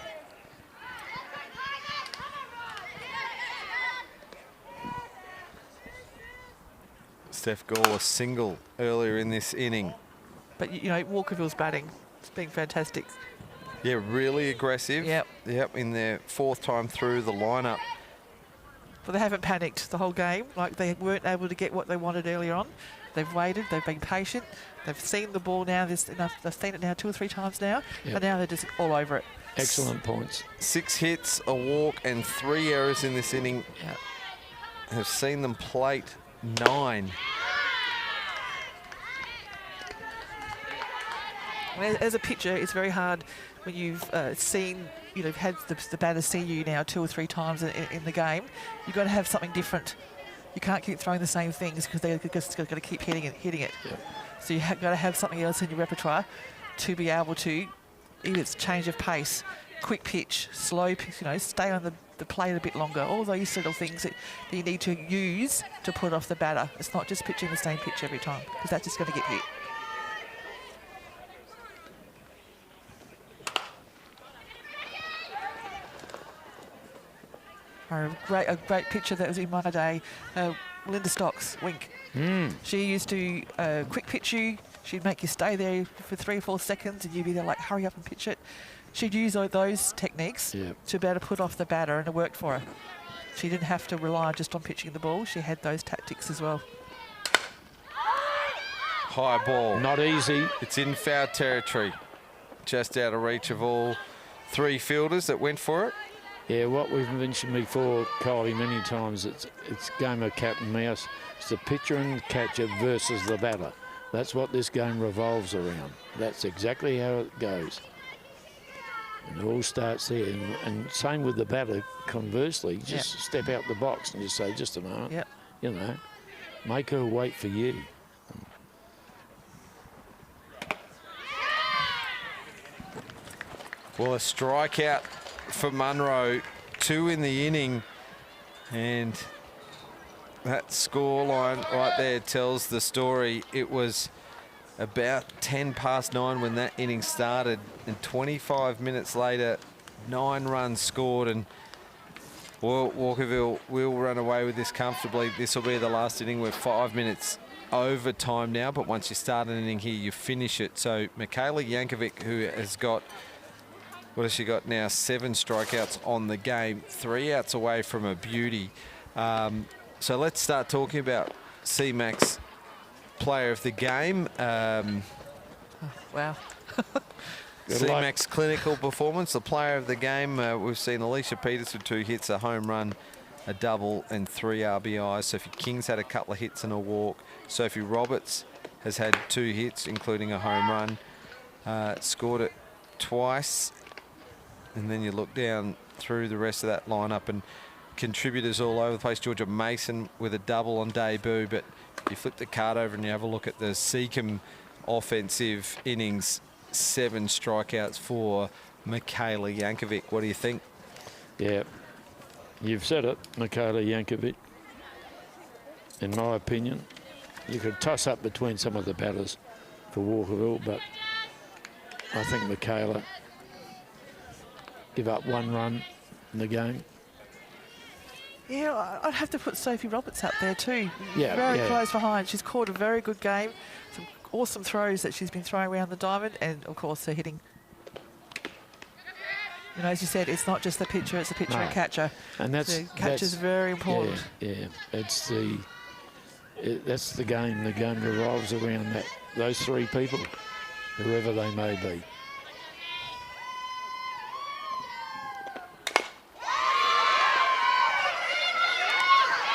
Steph Gall a single earlier in this inning. But, you know, Walkerville's batting, it's been fantastic. Yeah, really aggressive. Yep. Yep, in their 4th time through the lineup. But they haven't panicked the whole game. Like, they weren't able to get what they wanted earlier on. They've waited, they've been patient. They've seen the ball now. They've seen it now 2 or 3 times now. Yep. And now they're just all over it. Excellent points. 6 hits, a walk, and 3 errors in this inning. Yep. Have seen them plate 9. As a pitcher, it's very hard when you've seen, you know, had the batter see you now 2 or 3 times in the game. You've got to have something different. You can't keep throwing the same things because they're just going to keep hitting it. Yeah. So you've got to have something else in your repertoire to be able to, either it's change of pace, quick pitch, slow pitch, you know, stay on the plate a bit longer. All those little things that you need to use to put off the batter. It's not just pitching the same pitch every time because that's just going to get hit. A great picture that was in my day, Linda Stocks, Wink. She used to quick pitch you. She'd make you stay there for 3 or 4 seconds and you'd be there like, hurry up and pitch it. She'd use those techniques to be able to put off the batter, and it worked for her. She didn't have to rely just on pitching the ball. She had those tactics as well. High ball. Not easy. It's in foul territory. Just out of reach of all 3 fielders that went for it. Yeah, what we've mentioned before, Kylie, many times, it's game of cat and mouse. It's the pitcher and catcher versus the batter. That's what this game revolves around. That's exactly how it goes. And it all starts there. And same with the batter, conversely. Just step out the box and just say, just a moment. Yep. You know, make her wait for you. Well, a strikeout for Munro, 2 in the inning, and that scoreline right there tells the story. It was about 9:10 when that inning started, and 25 minutes later, 9 runs scored, and Walkerville will run away with this comfortably. This will be the last inning. We're 5 minutes overtime now, but once you start an inning here, you finish it. So Michaela Jankovic, who has got, what has she got now? 7 strikeouts on the game, 3 outs away from a beauty. So let's start talking about CMAX player of the game. Wow. CMAX clinical performance, the player of the game. We've seen Alicia Peters with 2 hits, a home run, a double, and 3 RBIs. Sophie King's had a couple of hits and a walk. Sophie Roberts has had 2 hits, including a home run. Scored it twice. And then you look down through the rest of that lineup and contributors all over the place. Georgia Mason with a double on debut, but you flip the card over and you have a look at the Seacombe offensive innings. 7 strikeouts for Michaela Jankovic. What do you think? Yeah, you've said it, Michaela Jankovic. In my opinion, you could toss up between some of the batters for Walkerville, but I think Michaela give up 1 run in the game. Yeah, I'd have to put Sophie Roberts up there too. Yeah, very yeah. close behind. She's caught a very good game. Some awesome throws that she's been throwing around the diamond, and of course her hitting. You know, as you said, it's not just the pitcher; it's the pitcher and catcher. And that's the catcher's very important. Yeah, that's the game. The game revolves around those three people, whoever they may be.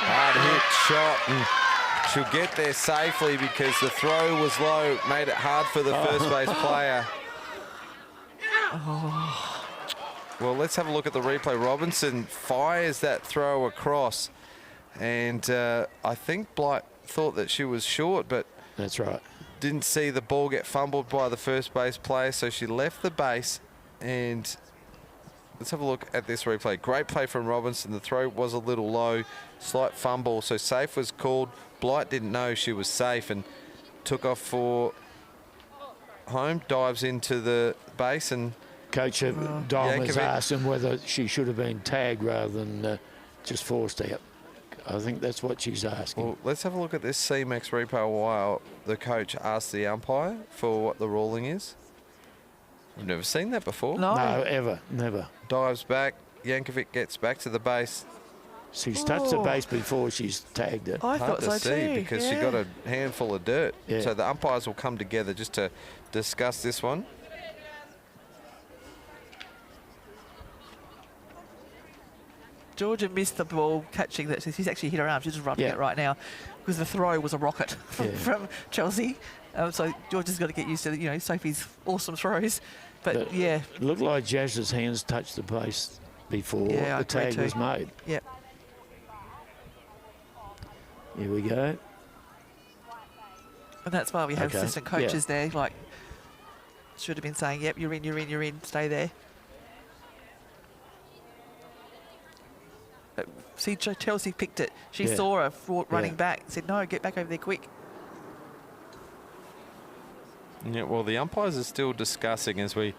Hard hit shot, and she'll get there safely because the throw was low, made it hard for the first base player. Well, let's have a look at the replay. Robinson fires that throw across, and I think Blight thought that she was short, but that's right. Didn't see the ball get fumbled by the first base player, so she left the base. And let's have a look at this replay. Great play from Robinson. The throw was a little low, slight fumble, so safe was called. Blight didn't know she was safe and took off for home, dives into the base, and Coach Diamond's asked him whether she should have been tagged rather than just forced out. I think that's what she's asking. Well, let's have a look at this CMAX replay while the coach asks the umpire for what the ruling is. We've never seen that before. No, ever, never. Dives back. Yankovic gets back to the base. She's touched the base before she's tagged it. I Hard thought to so see too. because she got a handful of dirt. Yeah. So the umpires will come together just to discuss this one. Georgia missed the ball catching that. She's actually hit her arm. She's just rubbing it right now because the throw was a rocket from Chelsea. So Georgia's got to get used to Sophie's awesome throws. But yeah, it looked like Jaz's hands touched the base before the tag was made. Yep. Here we go. And that's why we have assistant coaches there. Like, should have been saying, "Yep, you're in, stay there." But see, Chelsea picked it. She saw her running back, said, "No, get back over there quick." Yeah, well, the umpires are still discussing as we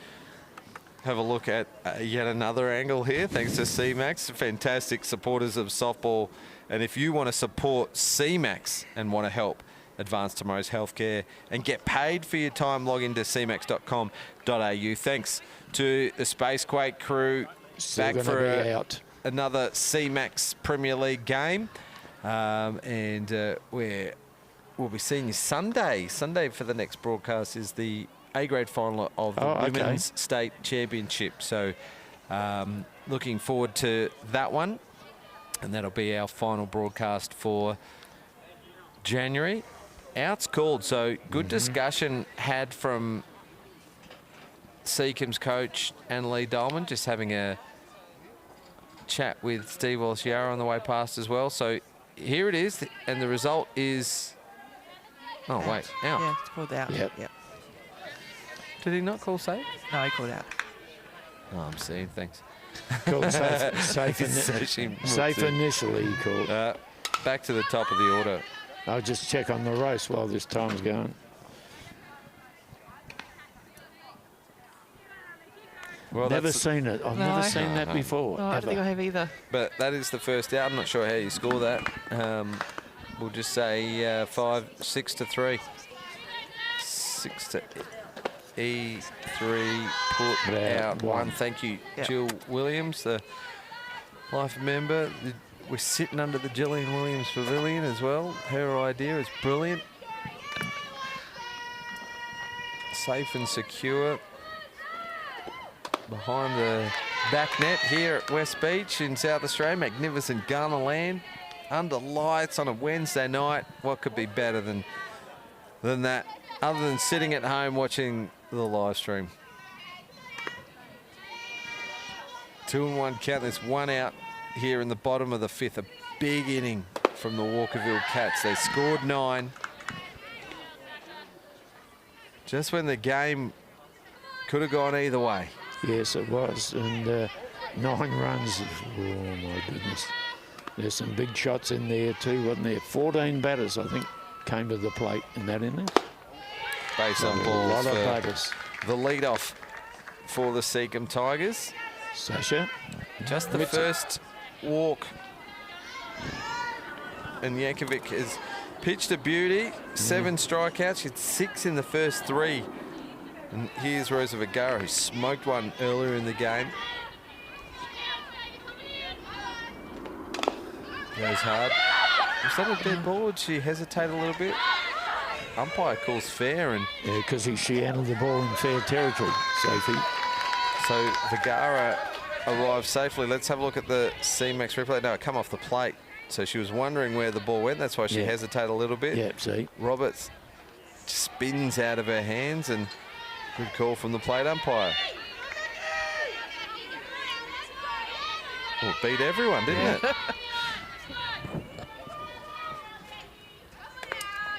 have a look at yet another angle here, thanks to CMAX, fantastic supporters of softball. And if you want to support CMAX and want to help advance tomorrow's healthcare and get paid for your time, log into cmax.com.au. Thanks to the Spacequake crew. Still back for out. Another CMAX Premier League game. We'll be seeing you Sunday. Sunday for the next broadcast is the A-grade final of the Women's State Championship. So looking forward to that one. And that'll be our final broadcast for January. Out's called. So good discussion had from Seacombe's coach, Annalee Dolman, just having a chat with Steve Walsh-Yarra on the way past as well. So here it is. And the result is... Oh, out. Wait, out. Yeah, it's called out. Yep. Did he not call safe? No, he called out. Oh, I'm seeing, thanks. Called safe initially, he called. Back to the top of the order. I'll just check on the race while this time's going. Well, never seen it. I've never seen that before. No, I don't think I have either. But that is the first out. I'm not sure how you score that. We'll just say 6-3. 6 to E3, put out 1. Thank you, Jill Williams, the life member. We're sitting under the Gillian Williams Pavilion as well. Her idea is brilliant. Safe and secure behind the back net here at West Beach in South Australia. Magnificent Gunner land under lights on a Wednesday night. What could be better than that, other than sitting at home watching the live stream? 2-1 count. There's one out here in the bottom of the 5th. A big inning from the Walkerville Cats. They scored 9. Just when the game could have gone either way. Yes, it was. And 9 runs. Oh, my goodness. There's some big shots in there too, wasn't there? 14 batters, I think, came to the plate in that innings. Base on balls. A lot of batters. The lead-off for the Seacombe Tigers. Sasha. Just the first walk and Jankovic has pitched a beauty. 7 strikeouts. She had 6 in the first 3. And here's Rosa Vergara, who smoked one earlier in the game. Goes hard. Was that a dead ball? Did she hesitate a little bit? Umpire calls fair, and Yeah, because she handled the ball in fair territory, Sophie. so Vergara arrived safely. Let's have a look at the CMAX replay. No, it come off the plate. So she was wondering where the ball went. That's why she hesitated a little bit. Yeah, see. Roberts spins out of her hands, and good call from the plate umpire. Well, it beat everyone, didn't it?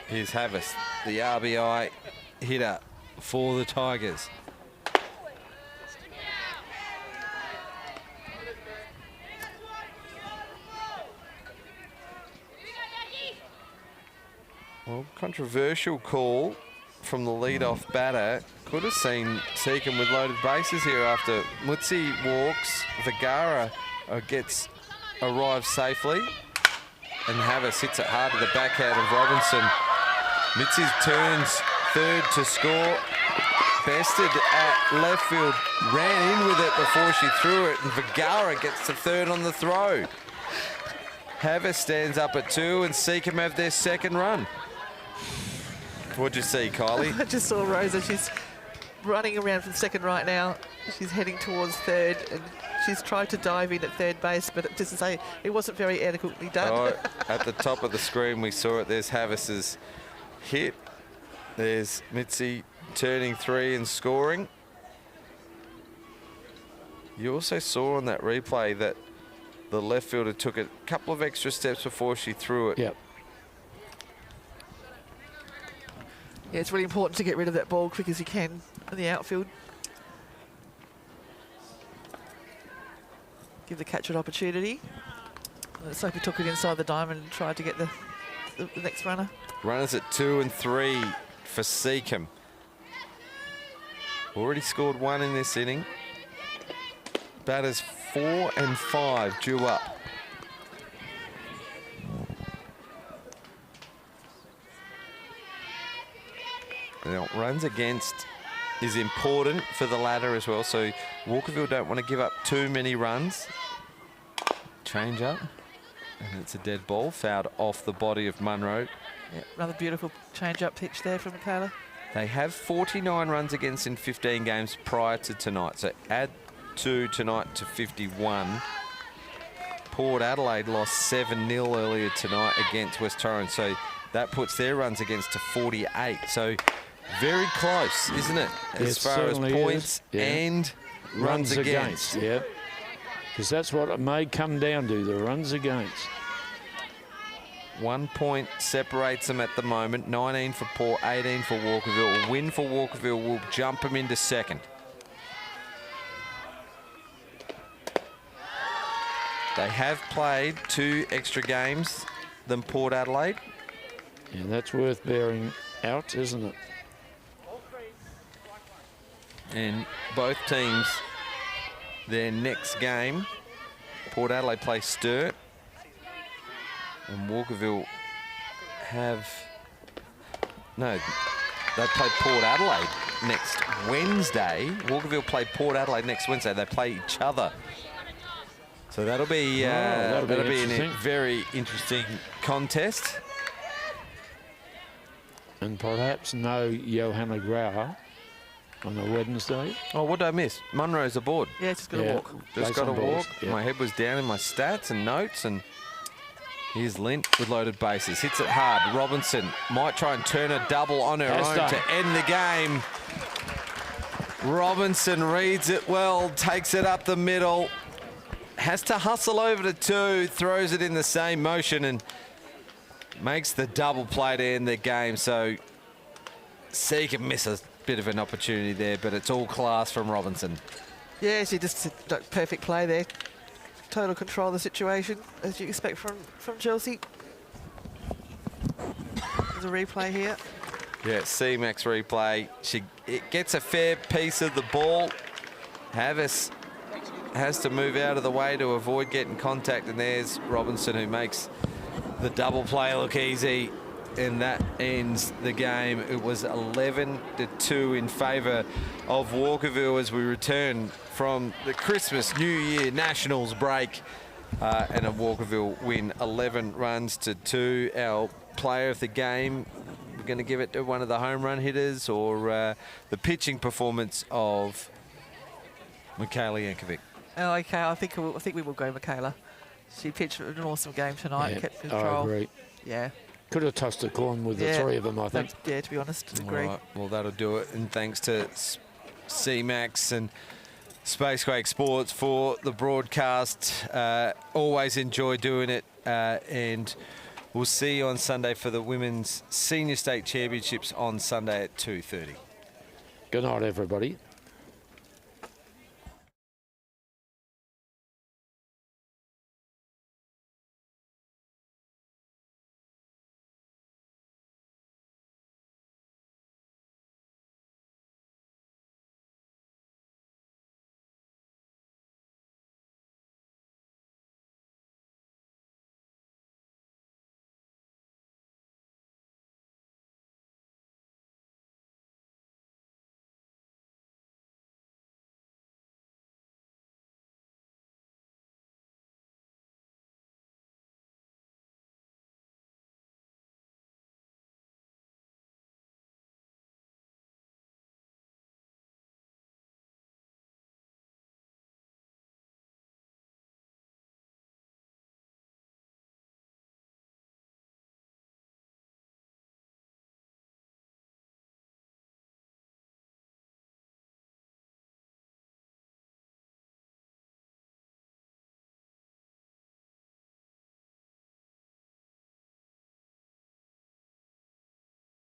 Here's Havas, the RBI hitter for the Tigers. Well, controversial call from the lead-off batter. Could have seen Seacombe with loaded bases here after Mutsi walks. Vergara arrives safely. And Havas hits it hard to the backhand of Robinson. Mitzi turns third to score. Bested at left field. Ran in with it before she threw it. And Vergara gets to third on the throw. Havas stands up at 2 and Seacombe have their second run. What'd you see, Kylie? I just saw Rosa. She's running around from second right now. She's heading towards third, and she's tried to dive in at third base, but just to say, it wasn't very adequately done. Oh, at the top of the screen, we saw it. There's Havas's hit. There's Mitzi turning 3 and scoring. You also saw on that replay that the left fielder took a couple of extra steps before she threw it. Yep. Yeah, it's really important to get rid of that ball quick as you can in the outfield. Give the catcher an opportunity. Sophie took it inside the diamond and tried to get the next runner. Runners at 2 and 3 for Seacombe. Already scored 1 in this inning. Batters 4 and 5 due up. Now, runs against is important for the ladder as well, so Walkerville don't want to give up too many runs. Change up, and it's a dead ball, fouled off the body of Munro. Yeah, another beautiful change-up pitch there from Michaela. They have 49 runs against in 15 games prior to tonight, so add 2 tonight to 51. Port Adelaide lost 7-0 earlier tonight against West Torrens, so that puts their runs against to 48. So very close, isn't it? As far as points and runs against. Yeah, because that's what it may come down to, the runs against. 1 point separates them at the moment. 19 for Port, 18 for Walkerville. A win for Walkerville will jump them into second. They have played 2 extra games than Port Adelaide. And that's worth bearing out, isn't it? And both teams, their next game, Port Adelaide play Sturt, and Walkerville have, no, they play Port Adelaide next Wednesday. Walkerville play Port Adelaide next Wednesday. They play each other. So that'll be, that'll be a very interesting contest. And perhaps no Johanna Grauer on a Wednesday. Oh, what did I miss? Munro's aboard. Yeah, just got to walk. Just got to walk. Yeah. My head was down in my stats and notes, and here's Lint with loaded bases. Hits it hard. Robinson might try and turn a double on her own to end the game. Robinson reads it well, takes it up the middle, has to hustle over to 2, throws it in the same motion and makes the double play to end the game. So Seacombe misses a bit of an opportunity there, but it's all class from Robinson. Yeah, she just perfect play there. Total control of the situation, as you expect from Chelsea. There's a replay here. Yeah, CMAX replay. It gets a fair piece of the ball. Havas has to move out of the way to avoid getting contact, and there's Robinson who makes The double play look easy, and that ends the game. It was 11-2 in favour of Walkerville as we return from the Christmas, New Year, Nationals break. And a Walkerville win 11 runs to 2. Our player of the game, we're going to give it to one of the home run hitters or the pitching performance of Michaela Yankovic. Oh, okay, I think we will go Michaela. She pitched an awesome game tonight, kept control. I agree. Yeah. Could have tossed a coin with the three of them, I think. Yeah, to be honest, agree. All right, well, that'll do it. And thanks to CMAX and Spacequake Sports for the broadcast. Always enjoy doing it. And we'll see you on Sunday for the Women's Senior State Championships on Sunday at 2:30. Good night, everybody.